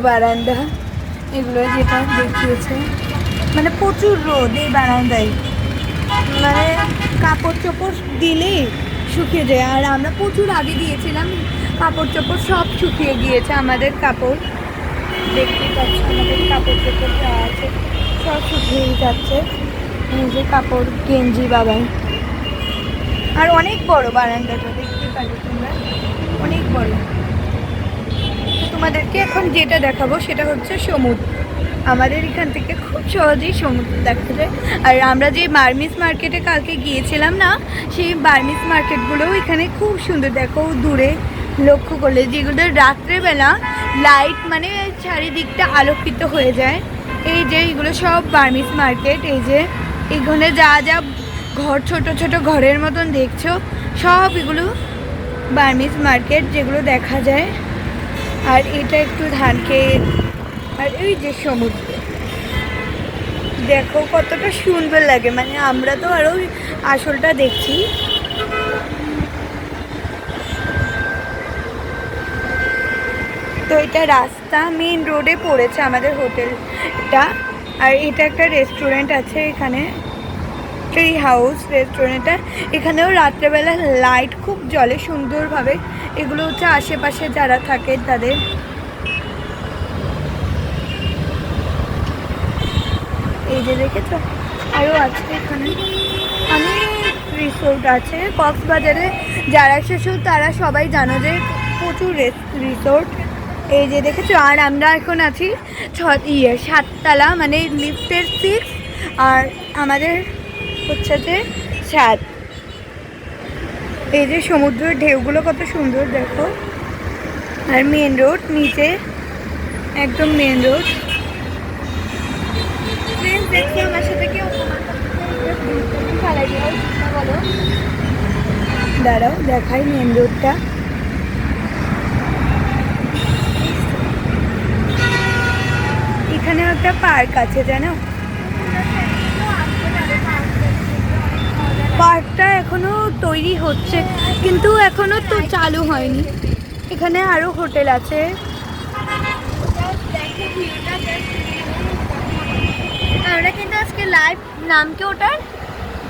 বারান্দা, এগুলো যেটা দেখিয়েছে, মানে প্রচুর রোদ এই বারান্দায়, মানে কাপড় চোপড় দিলেই শুকিয়ে যায়। আর আমরা প্রচুর আগে দিয়েছিলাম, কাপড় চোপড় সব শুকিয়ে গিয়েছে। আমাদের কাপড় দেখতেই পাচ্ছি, আমাদের কাপড় চোপড় যা আছে সব শুকিয়ে যাচ্ছে। নিজে কাপড় গেঞ্জি বাবাই। আর অনেক বড় বারান্দাটা, দেখতে পাচ্ছি তোমরা, অনেক বড়। তোমাদেরকে এখন যেটা দেখাবো সেটা হচ্ছে সমুদ্র। আমাদের এখান থেকে খুব সহজেই সমুদ্র দেখা যায়। আর আমরা যে বার্মিস মার্কেটে কালকে গিয়েছিলাম না, সেই বার্মিস মার্কেটগুলোও এখানে খুব সুন্দর। দেখো দূরে লক্ষ্য করলে যেগুলো রাত্রেবেলা লাইট মানে চারিদিকটা আলোকিত হয়ে যায়। এই যে এগুলো সব বার্মিস মার্কেট। এই যে এখানে যা যা ঘর, ছোট ছোট ঘরের মতন দেখছো, সব এগুলো বার্মিস মার্কেট যেগুলো দেখা যায়। আর এটা একটু ধান খেত, আর এই যে সমুদ্র দেখো কতটা সুন্দর লাগে। মানে আমরা তো আরো আসলটা দেখছি। তো এটা রাস্তা মেইন রোডে পড়েছে আমাদের হোটেলটা। আর এটা একটা রেস্টুরেন্ট আছে এখানে, ট্রি হাউস রেস্টুরেন্টটা। এখানেও রাত্রেবেলা লাইট খুব জ্বলে সুন্দরভাবে। এগুলো হচ্ছে আশেপাশে যারা থাকে তাদের। এই যে দেখেছো আরও আছে এখানে অনেক রিসোর্ট আছে কক্সবাজারে। যারা এসেছো তারা সবাই জানো যে প্রচুর রিসোর্ট। এই যে দেখেছো। আর আমরা এখন আছি 7তলা, মানে লিফটের 6, আর আমাদের হচ্ছে যে 7। এই যে সমুদ্রের ঢেউগুলো কত সুন্দর দেখো। আর মেন রোড নিচে, একদম মেন রোড। দেখছি আমার সাথে কেউ বলো, দাঁড়াও দেখাই মেন রোডটা। এখানে একটা পার্ক আছে জানো। পার্কটা এখনো তৈরি হচ্ছে, কিন্তু এখনো তো চালু হয়নি। এখানে আরো হোটেল আছে। আমরা কিন্তু আজকে লাইভ নাম কি ওটার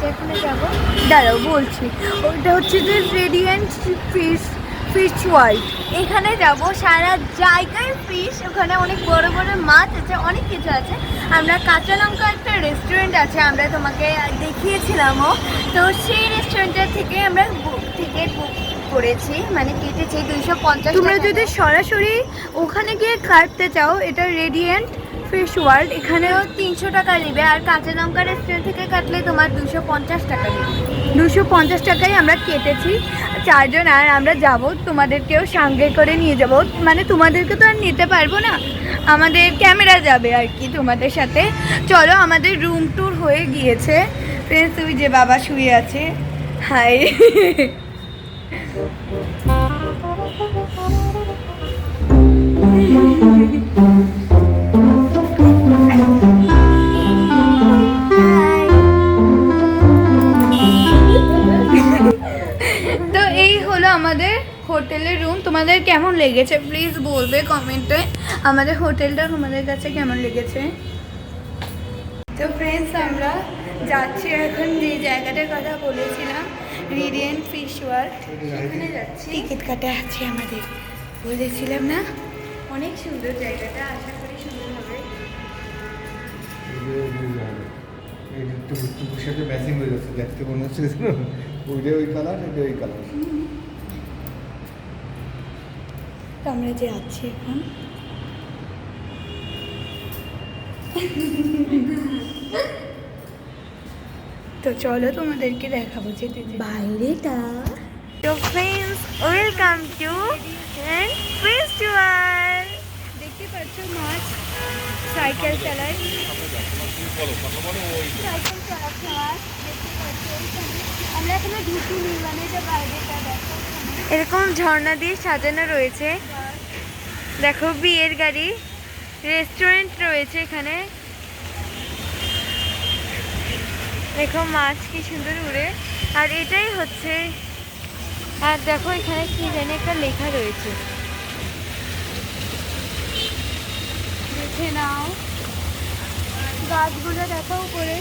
যেখানে যাবো, দাঁড়াও বলছি। ওটা হচ্ছে যে রেডিয়েন্ট ফিশ ওয়ার্ল্ড। এখানে যাব। সারা জায়গায় ফিশ, ওখানে অনেক বড় বড় মাছ আছে, অনেক কিছু আছে। আমরা কাঁচা লঙ্কা একটা রেস্টুরেন্ট আছে, আমরা তোমাকে দেখিয়েছিলামও। তো সেই রেস্টুরেন্টের থেকে আমরা টিকিট বুক করেছি, মানে কেটেছি 250। তোমরা যদি সরাসরি ওখানে গিয়ে কাটতে চাও, এটা রেডিয়েন্ট ফিশ ওয়ার্ল্ড, এখানেও 300 টাকা নেবে। আর কাঁচা লঙ্কা রেস্টুরেন্ট থেকে কাটলে তোমার 250 টাকা নেবে। 250 টাকায় আমরা কেটেছি 4 জন। আর আমরা যাব, তোমাদেরকেও সঙ্গে করে নিয়ে যাব। মানে তোমাদেরকে তো আর নিতে পারবো না, আমাদের ক্যামেরা যাবে আর কি তোমাদের সাথে। চলো, আমাদের রুম ট্যুর হয়ে গিয়েছে। ফ্রেন্ডস, তুই যে বাবা শুয়ে আছে, হাই। তো এই হলো আমাদের হোটেলের রুম। তোমাদের কেমন লেগেছে প্লিজ বলবে কমেন্টে, আমাদের হোটেলটা তোমাদের কাছে কেমন লেগেছে। তো ফ্রেন্ডস, আমরা যাচ্ছি এখন যে জায়গাটার কথা বলেছিলাম, রেডিয়েন্ট ফিশ ওয়ার্ল্ড, সেখানে যাচ্ছি। টিকিট কাটা আছে আমাদের, বলেছিলাম না। অনেক সুন্দর জায়গাটা, আশা করি সুন্দর হবে। সাথে ম্যাচিং হয়ে যাচ্ছে, দেখতে মনে হচ্ছে ওইটা ওই কালার, এটা ওই কালার। তো আমরা যে আছি এখন, তো চলো তোমাদেরকে দেখাবো যেতে বাইরেটা। তো ফ্রেন্ডস, ওয়েলকাম টু ফেস্টিভ্যাল। দেখতে পাচ্ছ মাছ সাইকেল চালায়, সাইকেল চালাচ্ছে মাছ, দেখতে পাচ্ছ। আমরা এখনো ঢুকিনি, মানে এটা বাইরেটা দেখো। এরকম ঝর্ণা দিয়ে সাজানো রয়েছে। দেখো বিয়ের গাড়ি, রেস্টুরেন্ট রয়েছে এখানে। দেখো মাছ কি সুন্দর উড়ে। আর এটাই হচ্ছে, আর দেখো এখানে কি জানি একটা লেখা রয়েছে, দেখে নাও গাছগুলো দেখো উপরে।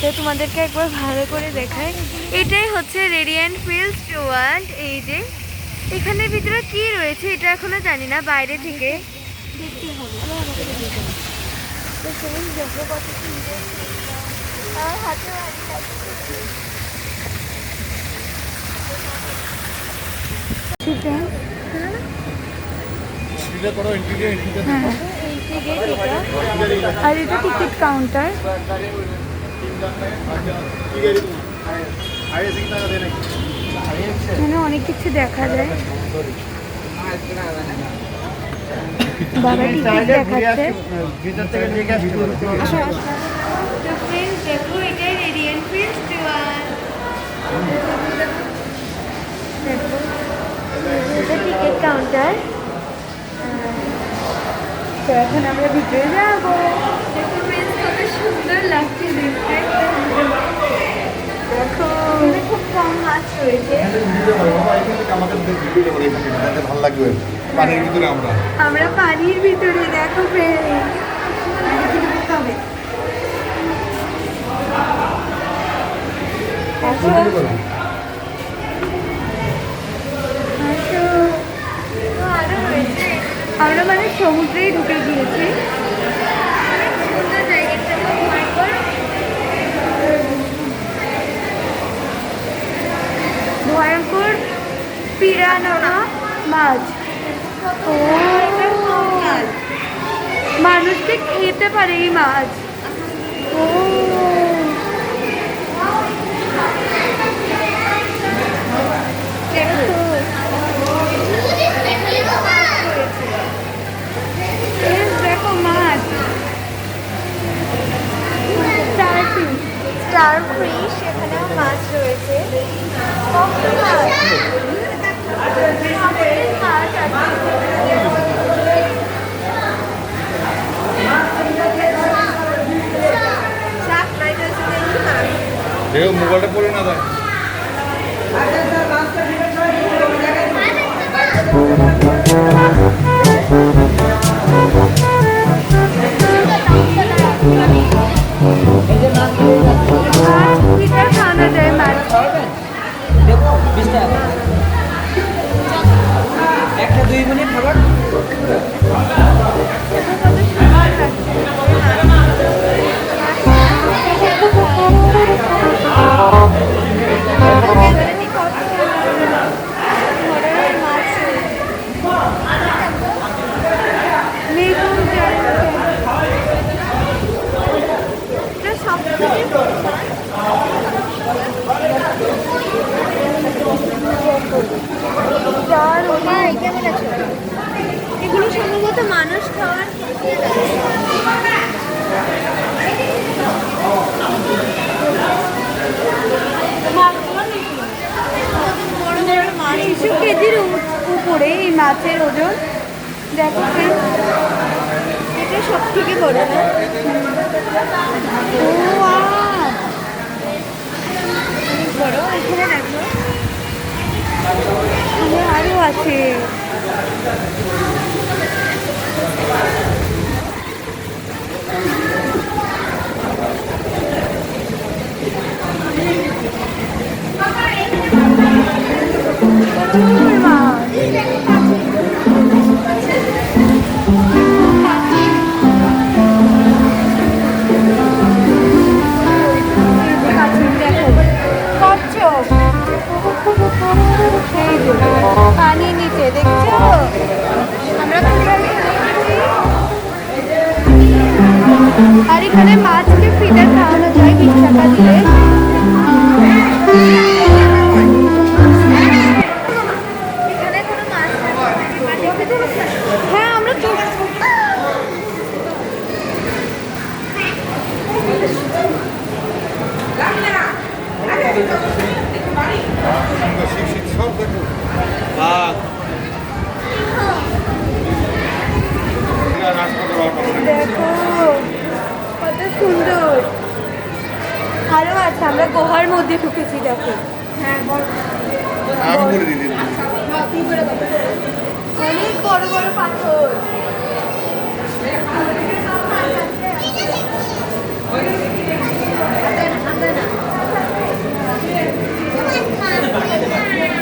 তো তোমাদেরকে একবার ভালো করে দেখায়। এটাই হচ্ছে রেডিয়েন্ট ফিশ ওয়ার্ল্ড। এই যে এখানের ভিতরে কি রয়েছে এটা এখনো জানি না, বাইরে থেকে দেখতে হবে। তো ফ্রেন্ডস, দেখো কত সুন্দর। আমার হাতে ভালো লাগছে। ঠিক আছে। এন্ট্রিটা করো, এন্ট্রিটা হ্যাঁ এন্ট্রি গেট এটা। আর এটা টিকিট কাউন্টার। এখানে অনেক কিছু দেখা যায়। বাবা টিকিট দেখাচ্ছে। ভিতর থেকে জিজ্ঞাসা করো। তো ফ্রেন্ডস দেখো এটা রেডিয়েন্ট ফিল্স দেখো এটা টিকিট কাউন্টার। তো এখন আমরা ভিতরে যাবো। দেখো ফ্রেন্ডস কত সুন্দর লাগছে দেখতে। দেখো এখানে খুব কম মাছ রয়েছে। ভালো লাগবে পানির ভিতরে আমরা পানির ভিতরে দেখো ফ্রেন্ডস। দেখো আরো রয়েছে। আমরা মানে সমুদ্রেই ঢুকে গিয়েছি। অনেক সুন্দর জায়গাটা ভয়ঙ্কর। ভয়ঙ্কর পিরানোরা মাছ। ও মানুষকে খেতে পারে এই মাছ। ও দেখো দেখো মাছ। স্টার ফিশ এখানেও মাছ রয়েছে। কত মাছ? সামুদ্রিক মাছ আছে। মোবাইলটা পড়ে না দেয়। পিঠার খাওয়ানো যায় মাছ। দেখো 20 টাকা একটা 2 মিনিট খাবার। এগুলো সম্ভবত মানুষ খাওয়ার তিনশো কেজির উপরে এই মাছের ওজন। দেখো এটা সব থেকে বড় না? ও বড় এখানে দেখো আরও আছে। পানির নিচে দেখছো আমরা কোথায় চলে এসেছি। আর এখানে মাছকে ফিডার খাওয়ানো যায় 20 টাকা দিয়ে। এখানে কোনো মাছ হ্যাঁ আমরা সব দেখো। দেখো কত সুন্দর। আরো আছে। আমরা গুহার মধ্যে ঢুকেছি দেখো। আমি বলে দিই অনেক বড় বড় পাথর।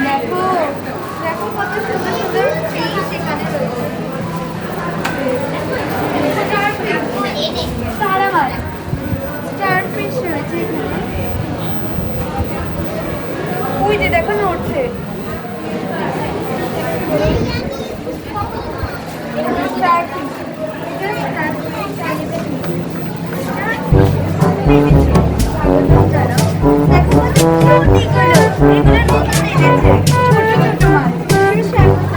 দেখো দেখো কত সুন্দর সুন্দর ফিশ এখানে রয়েছে। সারা মাছ স্টার ফিশ রয়েছে এখানে। ওই যে দেখো নড়ছে। এনেছে দেখো এগুলো নতুন এনেছে ছোট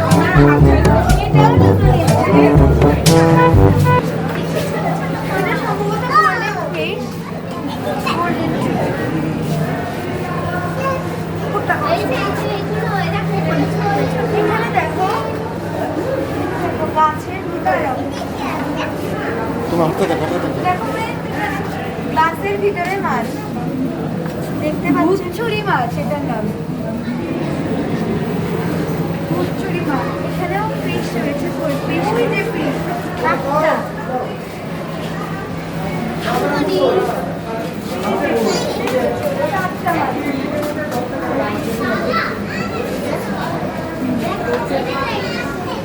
ছোট মাছ এটাও নতুন এনেছে এটা সম্ভবত গোল্ডেন ফিশ এখানে দেখো গাছের ভিতরে তোমার হাতে দেখাতে দেখো গাছের ভিতরে মাছ দেখতে পাচ্ছি ছুরি মাছ এটার নাম। চুরি মাছ এখানেও ফিশ রয়েছে ফিশ ওই যে ফিশ একটা টাটকা মাছ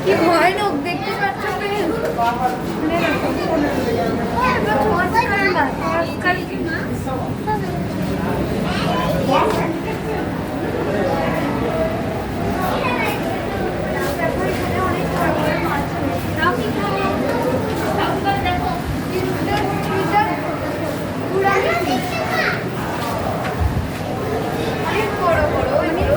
কি ভয়ানক দেখতে পাচ্ছ friends? অনেক বড় বড় এগুলো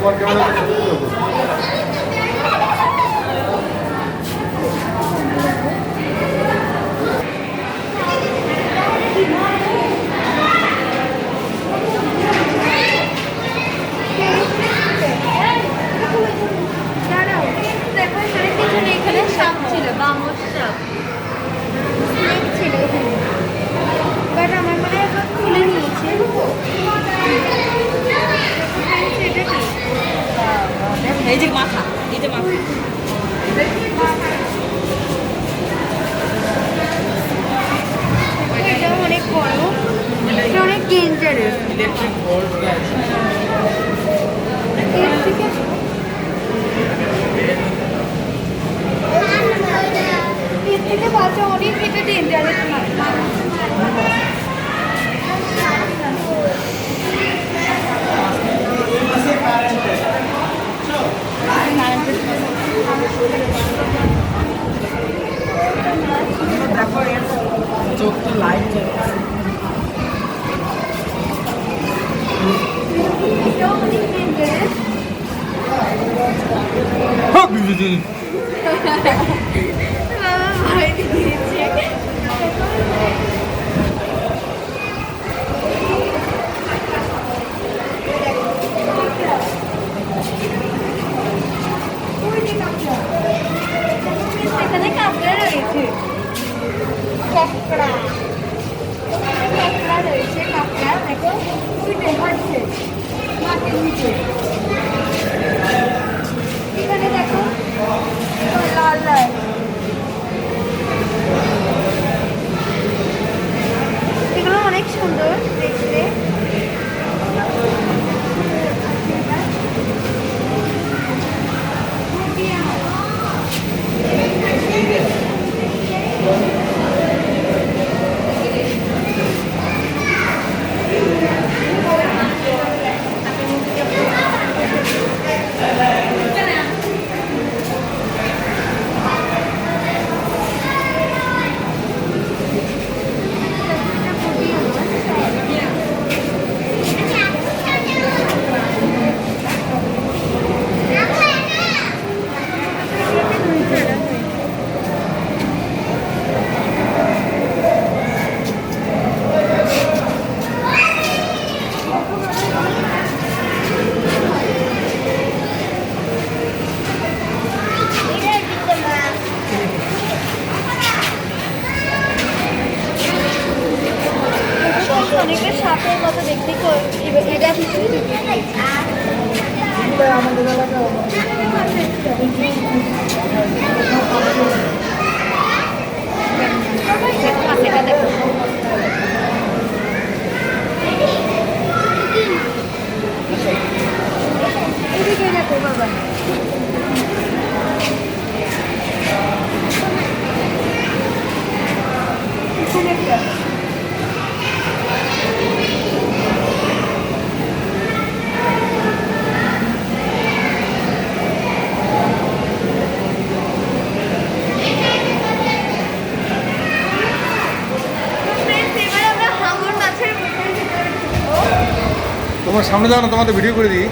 তোমার ক্যামেরা দেখো এখানে পিছনে এখানে সাপ ছিল, বামর সাপ ছিল এখানে, বাট আমার মনে হয় এখন তুলে নিয়েছে। এটা কি? এই যে মাথা, এই যে মাথা। এটা অনেক বড়, এটা অনেক ডেঞ্জারাস। Electric volt gas. এর থেকে বাচ্চা অনেক এটা ডেঞ্জারাস চোখ তো লাইট জ্বলছে। এটাও অনেক ডেঞ্জারাস। বাবা ভয় দিয়েছে। এখানে কাঁকড়া রয়েছে, কাঁকড়া রয়েছে, কাঁকড়া দেখো উঠে হাঁটছে মাটির নিচে। এখানে দেখো লাল লাল, এগুলো অনেক সুন্দর দেখতে। অনেকটা সাপের মতো দেখতে, এটা ভিতরে এদিকে দেখো বাবা, এখানে একটা তোমার সামনে যাও না, তোমাদের ভিডিও করে দিই।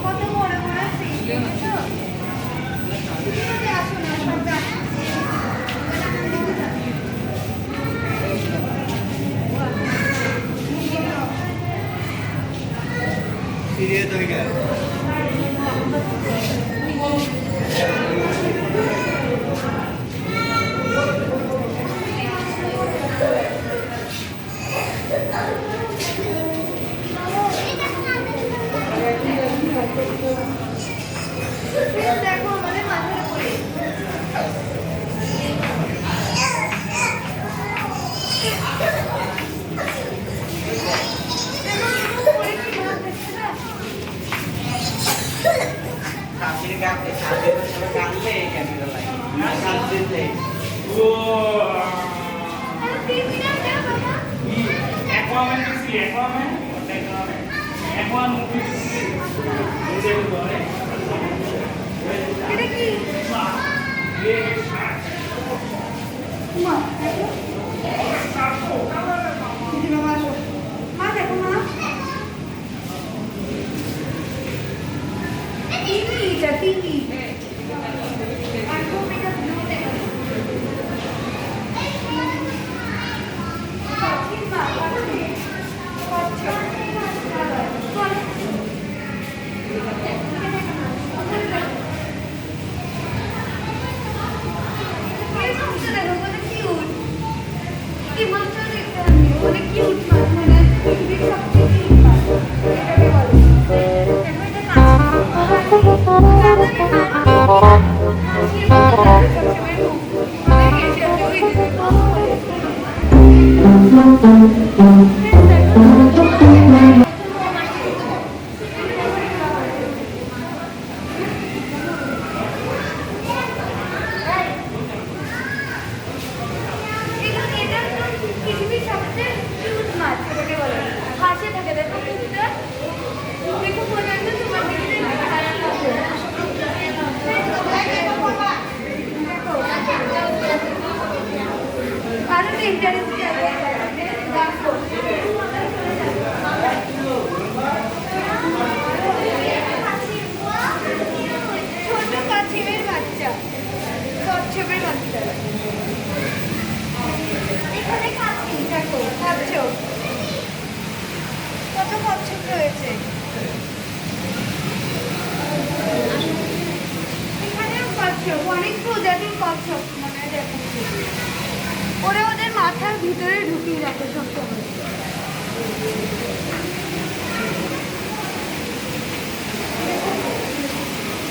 কত বড় বড় fish দেখেছো? আসো না, সব सीरियस हो गया দেখো আমাদের মাথার উপরে এটা কি মা মা দেখো মা টিভি এটা টিভি একদম এটা ব্লু দেখো পাখি মা পাখি পৃথিবীর সবচেয়ে কিউট মাছ এটাকে বলে হাসে থাকে দেখো কুকুরটা দেখো পর্যন্ত তোমার দিকে খারাপ লাগবে আরো ডেঞ্জারাস ছোট কাছিমের বাচ্চা কচ্ছপের বাচ্চা এখানে খাচ্ছি দেখো খাচ্ছ কত কচ্ছপ রয়েছে এখানেও কচ্ছপ অনেক প্রজাতির কচ্ছপ মানে দেখো ওরা ওদের মাথার ভিতরে ঢুকিয়ে রাখে সবসময়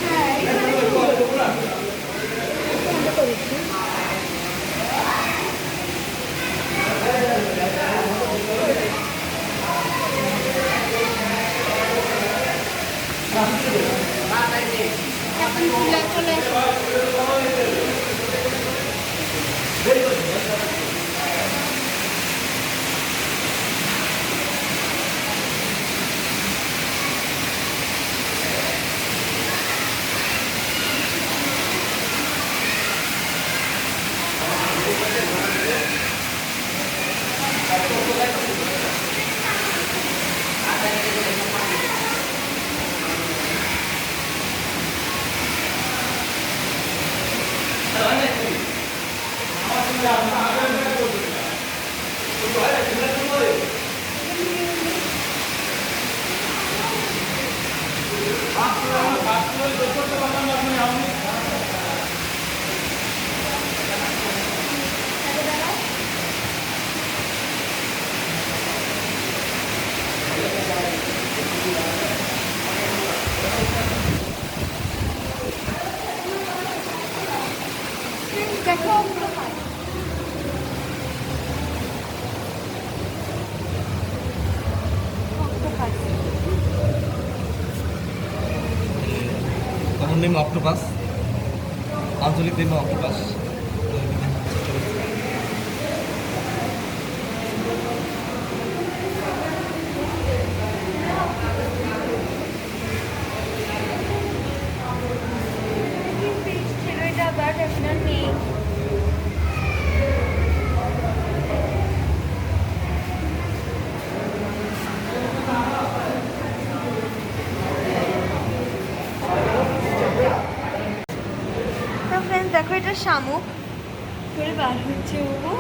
হ্যাঁ এখানে করেছি Common name octopus. Ancolic name octopus. নামুক করে বার হচ্ছে ও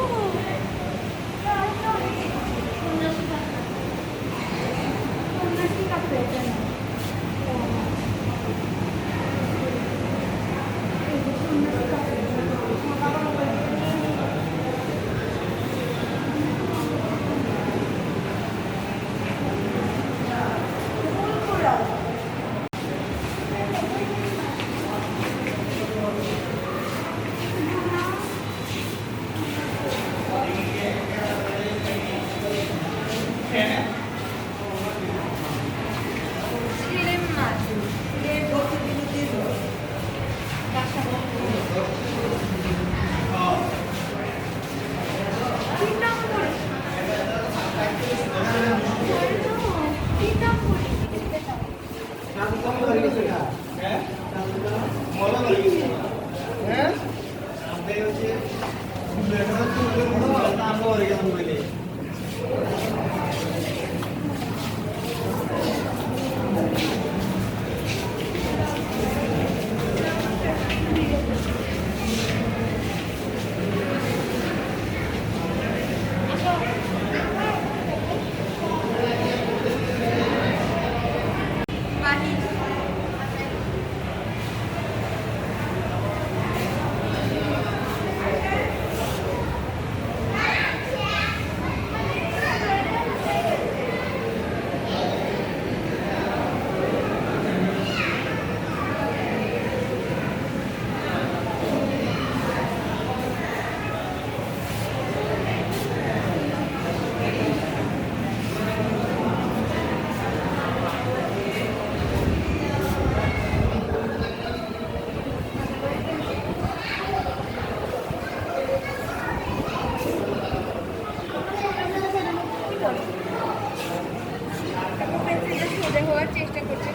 সোজা হওয়ার চেষ্টা করছে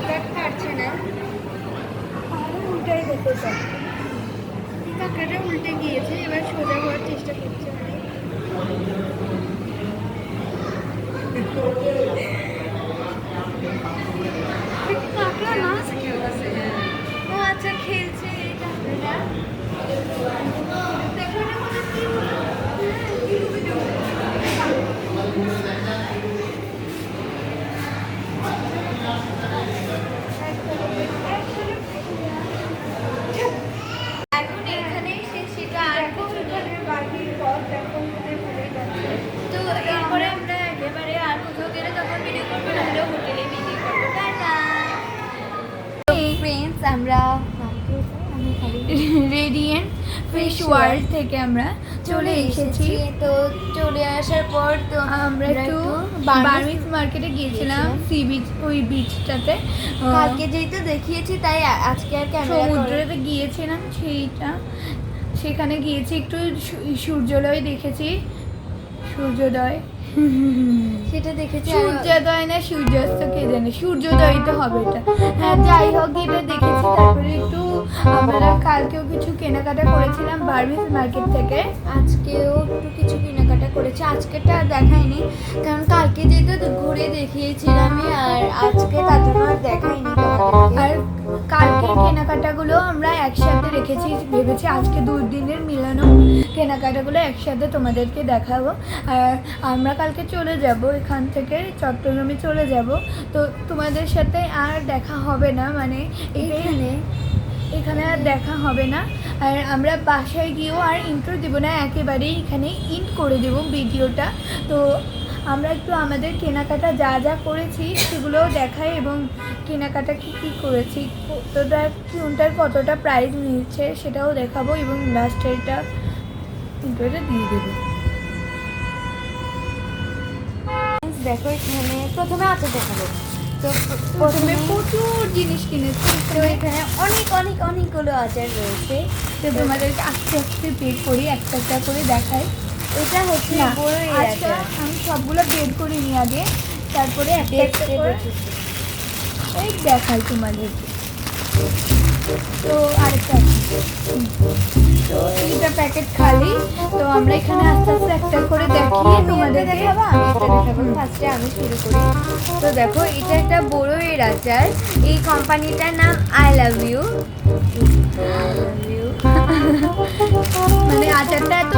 বাট পারছে না উল্টাই হতে চায় কাকাটা উল্টে গিয়েছে এবার সোজা হওয়ার চেষ্টা করছে কাকা না ও আচ্ছা খেলছে এই কাকাটা দেখো না মনে কি হলো এখন এখানেই শেষ সেটা আর কিছু বাকির পর এখন তো এরপরে আমরা একেবারে আর কোথাও গেলে তখন ভিডিও করবো না হলেও হোটেলে ভিডিও করবো টাটা ফ্রেন্ডস আমরা রেডিয়েন্ট ফিশ ওয়ার্ল্ড থেকে আমরা চলে এসেছি। তো চলে আসার পর তো আমরা একটু বার্মিজ মার্কেটে গিয়েছিলাম সি বিচ ওই বিচটাতে কালকে যেহেতু দেখিয়েছি তাই আজকে আর ক্যামেরা সমুদ্রেতে গিয়েছিলাম সেখানে গিয়েছি একটু সূর্যোদয় দেখেছি সূর্যোদয় সেটা দেখেছি সূর্যোদয় না সূর্যাস্ত কে জানে সূর্যোদয় তো হবে এটা হ্যাঁ যাই হোক এটা দেখেছি তারপরে একটু আমরা কালকেও কিছু কেনাকাটা করেছিলাম বার্মিজ মার্কেট থেকে আজকেও একটু কিছু কেনাকাটা করেছি আজকেটা আর দেখাইনি কারণ কালকে যেহেতু ঘুরে দেখিয়েছিলামই আর আজকে তার জন্য আর দেখাইনি আর কালকে কেনাকাটাগুলো আমরা একসাথে রেখেছি ভেবেছি আজকে 2 দিনের মিলানো কেনাকাটাগুলো একসাথে তোমাদেরকে দেখাবো আর আমরা কালকে চলে যাব এখান থেকে চট্টগ্রামে চলে যাব তো তোমাদের সাথে আর দেখা হবে না মানে এখানে আর দেখা হবে না আর আমরা বাসায় গিয়েও আর ইন্ট্রো দেবো না একেবারেই এখানে ইন্ট করে দেবো ভিডিওটা তো আমরা একটু আমাদের কেনাকাটা যা যা করেছি সেগুলোও দেখাই এবং কেনাকাটা কী করেছি কোনটার কতটা প্রাইস নিচ্ছে সেটাও দেখাবো এবং লাস্টেরটা ইন্ট্রোটা দিয়ে দেবো দেখো এখানে প্রথমে আচার দেখাবো তো প্রথমে প্রচুর জিনিস কিনেছি তো এখানে অনেকগুলো আচার রয়েছে তো তোমাদেরকে আস্তে আস্তে বের করি একটা একটা করে দেখাই এটা হচ্ছে না বড়ই আচ্ছা আচার আমি সবগুলো বের করিনি আগে তারপরে একটা একটা করে এই দেখাই তোমাদেরকে তো আরেকটা তো এইটা প্যাকেট খালি তো আমরা এখানে আস্তে আস্তে একটা করে দেখিয়ে তোমাদের দেখাবো আমি এটা দেখাবো ফার্স্টে আমি শুরু করি তো দেখো এটা একটা বড়ইয়ের আচার এই কোম্পানিটার নাম আই লাভ ইউ মানে আচারটা এত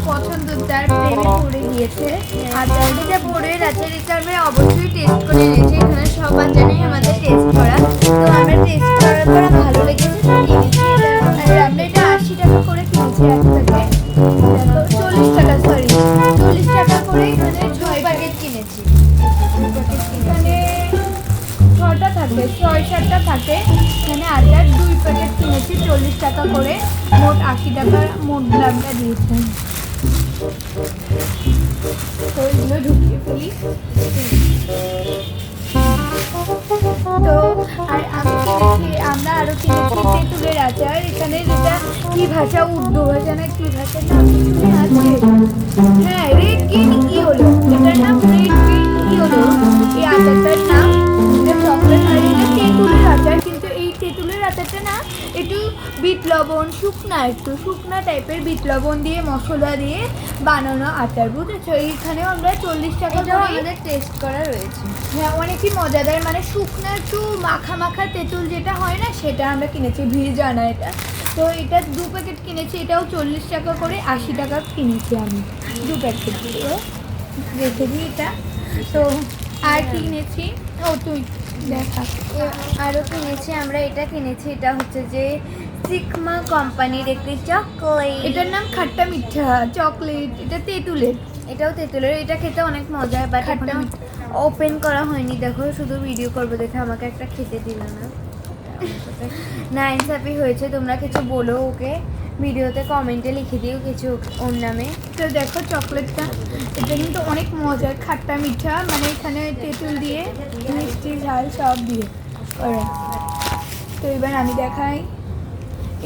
পছন্দ, তার প্রেমে পড়ে গিয়েছে আচার। এটা বড়ের আচার, এটা আমরা অবশ্যই টেস্ট করে নিয়েছি। এখানে সব আচারই আমাদের টেস্ট করা, তো আমরা টেস্ট করার পর ভালো লেগেছে তো কিনেছি। আর আমরা এটা 80 টাকা করে কিনেছি এক প্যাকেট। দেখো 40 টাকা, সরি 40 টাকা করে এখানে 6 প্যাকেট কিনেছি। এখানে 6টা থাকে, 6-7টা থাকে এখানে আচার। 2 প্যাকেট কিনেছি 40 টাকা করে, মোট 80 টাকা মোট দামটা দিয়েছেন। তো এগুলো ঢুকিয়ে ফেলি। তো আর আমরা আরো কিনেছি তেঁতুলের আচার। এখানে যেটা কি ভাষা, উর্দু ভাষা না কি ভাষা নাম আছে, হ্যাঁ রেড গ্রিন ইয়েলো, এটার নাম রেড গ্রিন ইয়েলো এই আচারটার নাম। এটা চকলেট আর এটা তেঁতুলের আচার, কিন্তু এই তেঁতুলের আচারটা না একটু বিট লবণ, একটু শুকনা টাইপের বিট লবণ দিয়ে মশলা দিয়ে বানানো আচার, বুঝেছো? এইখানেও আমরা 40 টাকা এটাও করে আমাদের টেস্ট করা রয়েছে। হ্যাঁ, অনেকই মজাদার, মানে শুকনো একটু মাখা মাখা তেঁতুল যেটা হয় না সেটা আমরা কিনেছি, ভিজানা এটা। তো এটা 2 প্যাকেট কিনেছি, এটাও 40 টাকা করে, 80 টাকা কিনেছি আমি 2 প্যাকেট রেখে দিই এটা। তো আর কি কিনেছি, ও তুই দেখা। আরও কিনেছি আমরা, এটা কিনেছি, এটা হচ্ছে যে সিগমা কোম্পানির একটি চকলেট। এটার নাম খাট্টা মিঠা চকলেট, এটা তেঁতুলের। এটাও তেঁতুলের, এটা খেতে অনেক মজা। বাট খাট্টা এখনো মিঠা। ওপেন করা হয়নি, দেখো শুধু ভিডিও করবো দেখে আমাকে একটা খেতে দিল না। না ইনসাফি হয়েছে, তোমরা কিছু বলো ওকে, ভিডিওতে কমেন্টে লিখে দিও কিছু ওর নামে। তো দেখো চকলেটটা, এটা কিন্তু অনেক মজার, খাট্টা মিঠা, মানে এখানে তেঁতুল দিয়ে মিষ্টি ঝাল সব দিয়ে ওরা। তো এবার আমি দেখাই,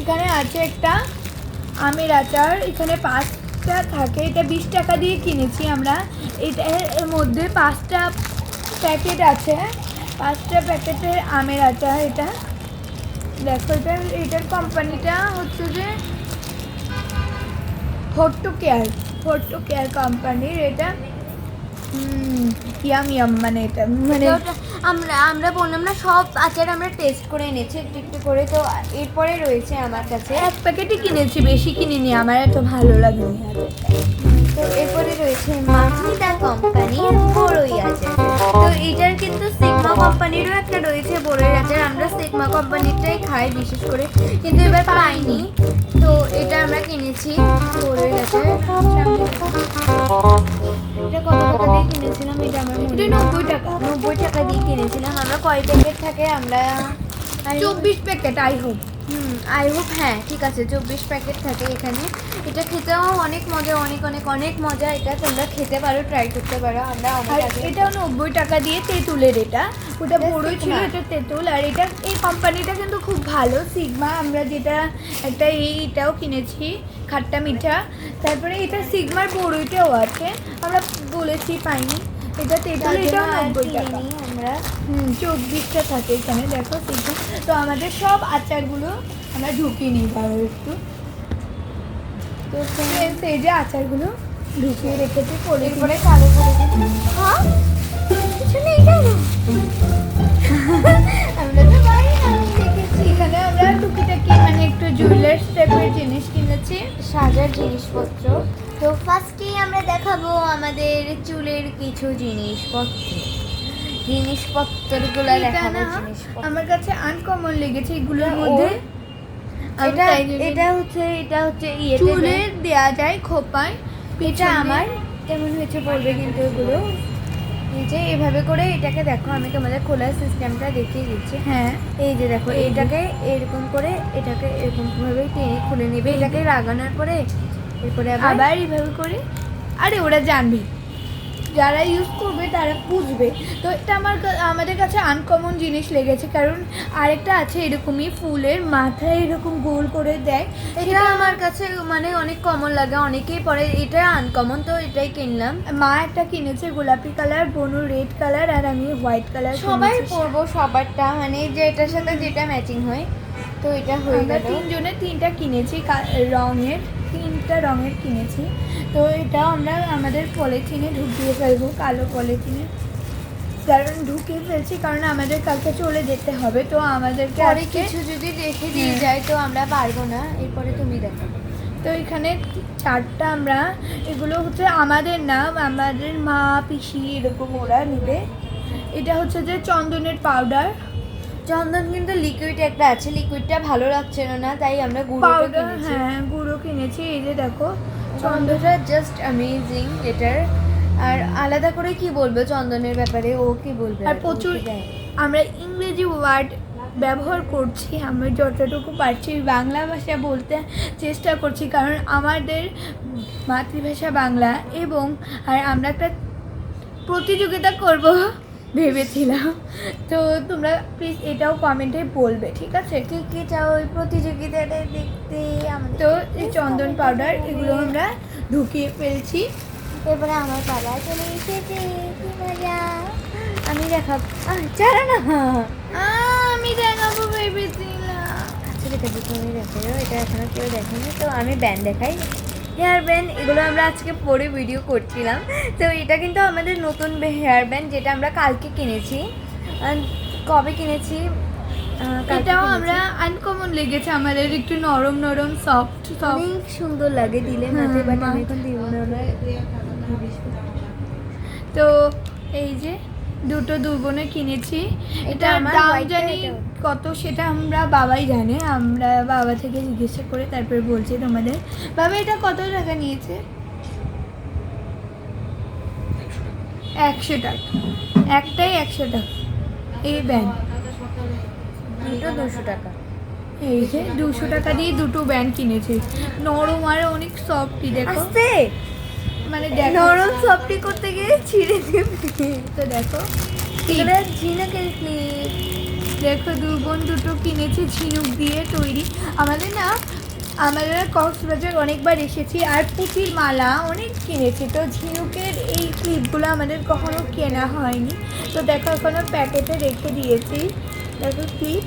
এখানে আছে একটা আমের আচার, এখানে 5টা থাকে, এটা 20 টাকা দিয়ে কিনেছি আমরা। এটা এর মধ্যে 5টা প্যাকেট আছে, 5টা প্যাকেটের আমের আচার। এটা দেখো, এটার কোম্পানিটা হচ্ছে যে ফোর্টো কেয়ার কোম্পানির। এটা ইয়াম মানে এটা মানে আমরা বললাম না সব আচার আমরা টেস্ট করে এনেছি একটু একটু করে। তো এরপরে রয়েছে আমার কাছে, এক প্যাকেটই কিনেছি, বেশি কিনিনি, আমার এত ভালো লাগেনি আচারটা। তো এরপরে রয়েছে মাখিদা কোম্পানির বড়ই আচার। তো এটার কিন্তু সিগমা কোম্পানিরও একটা রয়েছে বড়ই আচার, আমরা সিগমা কোম্পানিরটাই খাই বিশেষ করে, কিন্তু এবার পাইনি। তো এটা আমরা কিনেছি বড়ই আচার। এটা কত টাকা দিয়ে কিনেছিলাম এটা আমার মনে এটা নেই। 90 টাকা, 90 টাকা দিয়ে কিনেছিলাম আমরা। কয় প্যাকেট থাকে আমরা 24 packet I hope. I hope, হ্যাঁ ঠিক আছে 24 প্যাকেট থাকে এখানে। এটা খেতেও অনেক মজা, অনেক অনেক অনেক মজা। এটা তোমরা খেতে পারো, ট্রাই করতে পারো। আমরা আর অনেক আগে এটাও 90 টাকা দিয়ে তেঁতুলের, এটা ওটা এটা বড়ই ছিল, সিগমা। এটা তেঁতুল। আর এটা এই কোম্পানিটা কিন্তু খুব ভালো, সিগমা। আমরা যেটা একটা এইটাও কিনেছি খাট্টা মিঠা, তারপরে এটা সিগমার বড়ইটাও আছে, আমরা বলেছি পাইনি। এটা তেঁতুল, এটাও 90 টাকা। আমরা 24টা থাকে এখানে, দেখো সিগমা। তো আমাদের সব আচারগুলো আমরা ঢুকিয়ে নিই ভালো একটু। তো সেই যে আচারগুলো ঢুকিয়ে রেখেছি এরপরে চালু করে দিই। হ্যাঁ কিছু নেই কেন? আমরা তো পারি না, আমি দেখেছি। এখানে আমরা টুকিটাকি মানে একটু জুয়েলার্স টাইপের জিনিস কিনেছি, সাজার জিনিসপত্র। তো ফার্স্টেই আমরা দেখাবো আমাদের চুলের কিছু জিনিসপত্রগুলো এটা দেখাবো। না জিনিসপত্র আমার কাছে আনকমন লেগেছে এগুলোর এটা মধ্যে। আমি এটা তাই জন্য- এটা হচ্ছে ইয়েতে চুলে দেয়া যায় খোপায়, এটা আমার কেমন হয়েছে বলবে কিন্তু এগুলো। এই যে এভাবে করে এটাকে দেখো, আমি তোমাদের খোলার সিস্টেমটা দেখিয়ে দিচ্ছি। হ্যাঁ এই যে দেখো, এই যে। এটাকে এরকম করে এটাকে এরকম ভাবে টেনে খুলে নেবে। এটাকে লাগানোর পরে এরপরে আবার এইভাবে করে, আরে ওরা জানবে, যারা ইউজ করবে তারা বুঝবে। তো এটা আমাদের কাছে আনকমন জিনিস লেগেছে, কারণ আরেকটা আছে এরকমই ফুলের মাথায় এরকম গোল করে দেয়, এটা আমার কাছে মানে অনেক কমন লাগে, অনেকেই পরে। এটা আনকমন, তো এটাই কিনলাম। মা একটা কিনেছে গোলাপি কালার, বনু রেড কালার, আর আমি হোয়াইট কালার। সবাই পরবো সবারটা, মানে যে এটার সাথে যেটা ম্যাচিং হয়। তো এটা হয়ে আমরা গেল। 3 জনে 3টা কিনেছি রঙের, 3টা রঙের কিনেছি। তো এটা আমরা আমাদের পলিথিনে ঢুকিয়ে ফেলবো, কালো পলিথিনে, কারণ ঢুকিয়ে ফেলছি কারণ আমাদের কালকে চলে যেতে হবে। তো আমাদেরকে পরে আজকে কিছু যদি রেখে দিয়ে যায় তো আমরা পারবো না। এরপরে তুমি দেখো। তো তো এখানে 4টা আমরা, এগুলো হচ্ছে আমাদের নাম, আমাদের মা পিসি এরকম ওরা নেবে। এটা হচ্ছে যে চন্দনের পাউডার, চন্দন কিন্তু লিকুইড একটা আছে, লিকুইডটা ভালো লাগছিল না, তাই আমরা গুঁড়োটা পাউডার, কিনেছি। হ্যাঁ গুঁড়ো কিনেছি। এই যে দেখো চন্দনটা জাস্ট অ্যামেজিং এটার। আর আলাদা করে কি বলবো চন্দনের ব্যাপারে, ও কি বলবে? আর প্রচুর ও কি দেয়? আমরা ইংরেজি ওয়ার্ড ব্যবহার করছি, আমরা যতটুকু পারছি বাংলা ভাষা বলতে চেষ্টা করছি, কারণ আমাদের মাতৃভাষা বাংলা। এবং আর আমরা একটা প্রতিযোগিতা করব ভেবেছিলাম, তো তোমরা প্লিজ এটাও কমেন্টে বলবে, ঠিক আছে? কি কি চাও ওই প্রতিযোগিতাটা দেখতে আমাদের? তো এই চন্দন পাউডার এগুলো আমরা ঢুকিয়ে ফেলছি। এবারে আমার বাবা চলে এসেছে, কি মজা! আমি দেখাব, চারা না, আমি দেখাবো ভেবেছিলাম। আচ্ছা ঠিক আছে তুমি দেখো, এটা এখনো কেউ দেখেনি। তো আমি ব্যান্ড দেখাই, হেয়ার ব্যান্ড। এগুলো আমরা আজকে পরে ভিডিও করছিলাম। তো এটা কিন্তু আমাদের নতুন হেয়ার ব্যান্ড, যেটা আমরা কালকে কিনেছি। কবে কিনেছি? এটাও আমরা আনকমন লেগেছে আমাদের, একটু নরম নরম সফট সফট, অনেক সুন্দর লাগে দিলে মাথায়, বাট আমি এখন দিব না। তো এই যে দুটো দুবোনে কিনেছি। এটা এটা আমার দাম white জানি এটা। কত সেটা আমরা বাবাই জানে, আমরা বাবা থেকে জিজ্ঞাসা করে তারপরে বলছি তোমাদের। বাবা এটা কত টাকা নিয়েছে? 100 টাকা, একটাই 100 টাকা এই ব্যান্ড। দুটো 200 টাকা। এই যে 200 টাকা দিয়ে দুটো ব্যান্ড কিনেছি, নরম আর অনেক সফটই। দেখো আস্তে মানে দেখো নরম সফটি করতে গিয়ে ছিঁড়ে দেবে। তো দেখো এগুলো ঝিনুকের ক্লিপ। দেখো দু বোন দুটো কিনেছি ঝিনুক দিয়ে তৈরি। আমাদের কক্সবাজার অনেকবার এসেছি, আর পুঁতির মালা অনেক কিনেছি। তো ঝিনুকের এই ক্লিপগুলো আমাদের কখনো কেনা হয়নি। তো দেখো এখনো প্যাকেটে রেখে দিয়েছি। দেখো ক্লিপ,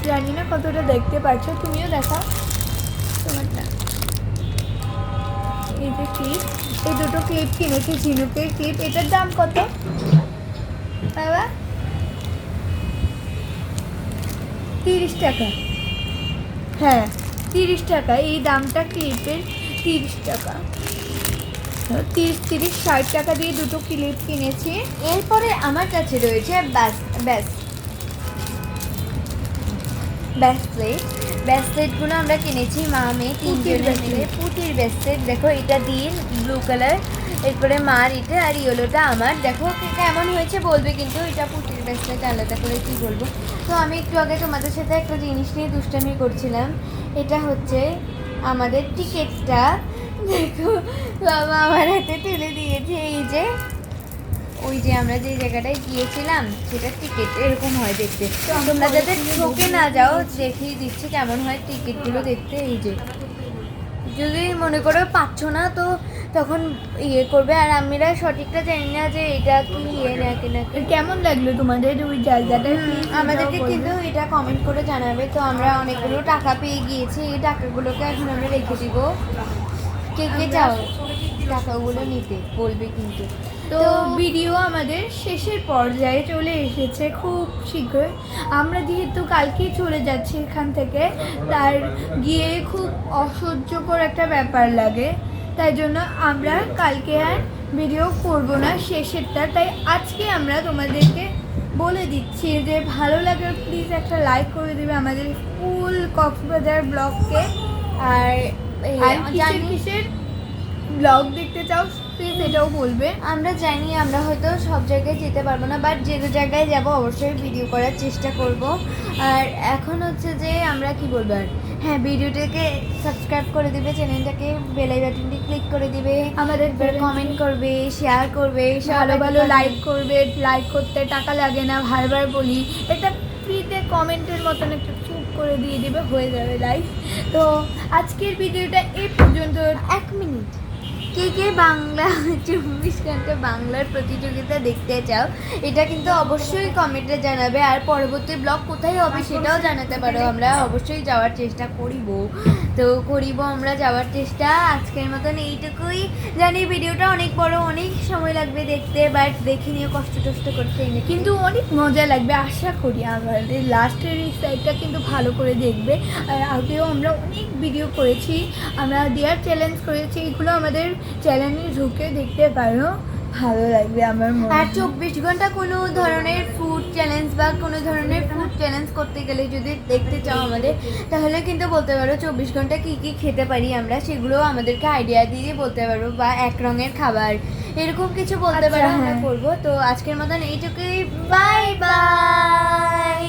জানি না কতটা দেখতে পাচ্ছ, তুমিও দেখো তোমারটা। এই যে ক্লিপ, এই দুটো ক্লিপ কিনেছি ঝিনুকের ক্লিপ। এটার দাম কত বাবা? 30 টাকা। হ্যাঁ 30 টাকা, এই দামটা ক্লিপের 30 টাকা। 30-60 টাকা দিয়ে দুটো ক্লিপ কিনেছি। এরপরে আমার কাছে রয়েছে ব্যাসলেটগুলো আমরা কিনেছি মা মেয়ে পুঁতির তিনজনে মিলে। পুঁতির ব্যাসলেট, দেখো এটা দিন ব্লু কালার, এরপরে মার এটা, আর ইয়েলোটা আমার। দেখো কেমন হয়েছে বলবে কিন্তু। এটা পুঁতির ব্যাসলেট, আলাদা করে কি বলবো। তো আমি একটু আগে তোমাদের সাথে একটা জিনিস নিয়ে দুষ্টামি করছিলাম। এটা হচ্ছে আমাদের টিকিটটা, দেখো বাবা আমার হাতে তুলে দিয়েছে। এই যে ওই যে আমরা যে জায়গাটায় গিয়েছিলাম সেটার টিকিট এরকম হয় দেখতে। তোমরা যাতে ঠকে না যাও, দেখিয়ে দিচ্ছি কেমন হয় টিকিটগুলো দেখতে। এই যে যদি মনে করো পাচ্ছ না তো তখন ইয়ে করবে। আর আমরা সঠিকটা জানি না যে এটা কি ইয়ে নাকি নাকি। কেমন লাগলো তোমাদের ওই জায়গাটা? আমাদেরকে কিন্তু এটা কমেন্ট করে জানাবে। তো আমরা অনেকগুলো টাকা পেয়ে গিয়েছি, এই টাকাগুলোকে এখন আমরা রেখে দিব। কে কে চাও টাকাগুলো নিতে বলবে কিন্তু। তো ভিডিও আমাদের শেষের পর্যায়ে চলে এসেছে খুব শীঘ্রই। আমরা যেহেতু কালকেই চলে যাচ্ছি এখান থেকে, তার গিয়ে খুব অসহ্যকর একটা ব্যাপার লাগে, তাই জন্য আমরা কালকে আর ভিডিও করব না শেষেরটা। তাই আজকে আমরা তোমাদেরকে বলে দিচ্ছি যে ভালো লাগে প্লিজ একটা লাইক করে দেবে আমাদের ফুল কক্সবাজার ব্লগকে। আর কিসের ব্লগ দেখতে চাও প্লিজ এটাও বলবে। আমরা জানি আমরা হয়তো সব জায়গায় যেতে পারবো না, বাট যে জায়গায় যাব অবশ্যই ভিডিও করার চেষ্টা করব। আর এখন হচ্ছে যে আমরা কি বলবো, আর হ্যাঁ ভিডিওটাকে সাবস্ক্রাইব করে দিবে, চ্যানেলটাকে বেল বাটনটি ক্লিক করে দিবে, আমাদের কমেন্ট করবে, শেয়ার করবে, ভালো ভালো লাইক করবে। লাইক করতে টাকা লাগে না, বারবার বলি, এটা ফ্রিতে কমেন্টের মতন একটা চুপ করে দিয়ে দিবে, হয়ে যাবে লাইক। তো আজকের ভিডিওটা এই পর্যন্ত। 1 মিনিট কে কে বাংলা 24 ঘন্টা বাংলার প্রতিযোগিতা দেখতে চাও এটা কিন্তু অবশ্যই কমেন্টে জানাবে, আর পরবর্তী ব্লগ কোথায় হবে সেটাও জানাতে পারো। আমরা অবশ্যই যাওয়ার চেষ্টা করিব, তো করিব আমরা যাওয়ার চেষ্টা। আজকের মতন এইটুকুই। জানি ভিডিওটা অনেক বড়, অনেক সময় লাগবে দেখতে, বাট দেখে নিয়ে কষ্ট টষ্ট করতে কিন্তু অনেক মজা লাগবে আশা করি। আমাদের লাস্টের এই সাইডটা কিন্তু ভালো করে দেখবে। আর আগেও আমরা অনেক ভিডিও করেছি, আমরা ডিয়ার চ্যালেঞ্জ করেছি, এগুলো আমাদের চ্যানেলে ঢুকে দেখতে পারো, ভালো লাগবে আমার মনে আর হয়। 24 ঘন্টা কোনো ধরনের ফুড চ্যালেঞ্জ বা কোনো ধরনের ফুড চ্যালেঞ্জ করতে গেলে যদি দেখতে চাও আমাদের, তাহলে কিন্তু বলতে পারো 24 ঘন্টা কী কী খেতে পারি আমরা, সেগুলো আমাদেরকে আইডিয়া দিয়ে বলতে পারো, বা এক রঙের খাবার এরকম কিছু বলতে পারো, আচ্ছা, আমরা হ্যাঁ। করবো। তো আজকের মতন এইটুকুই, বাই বাই।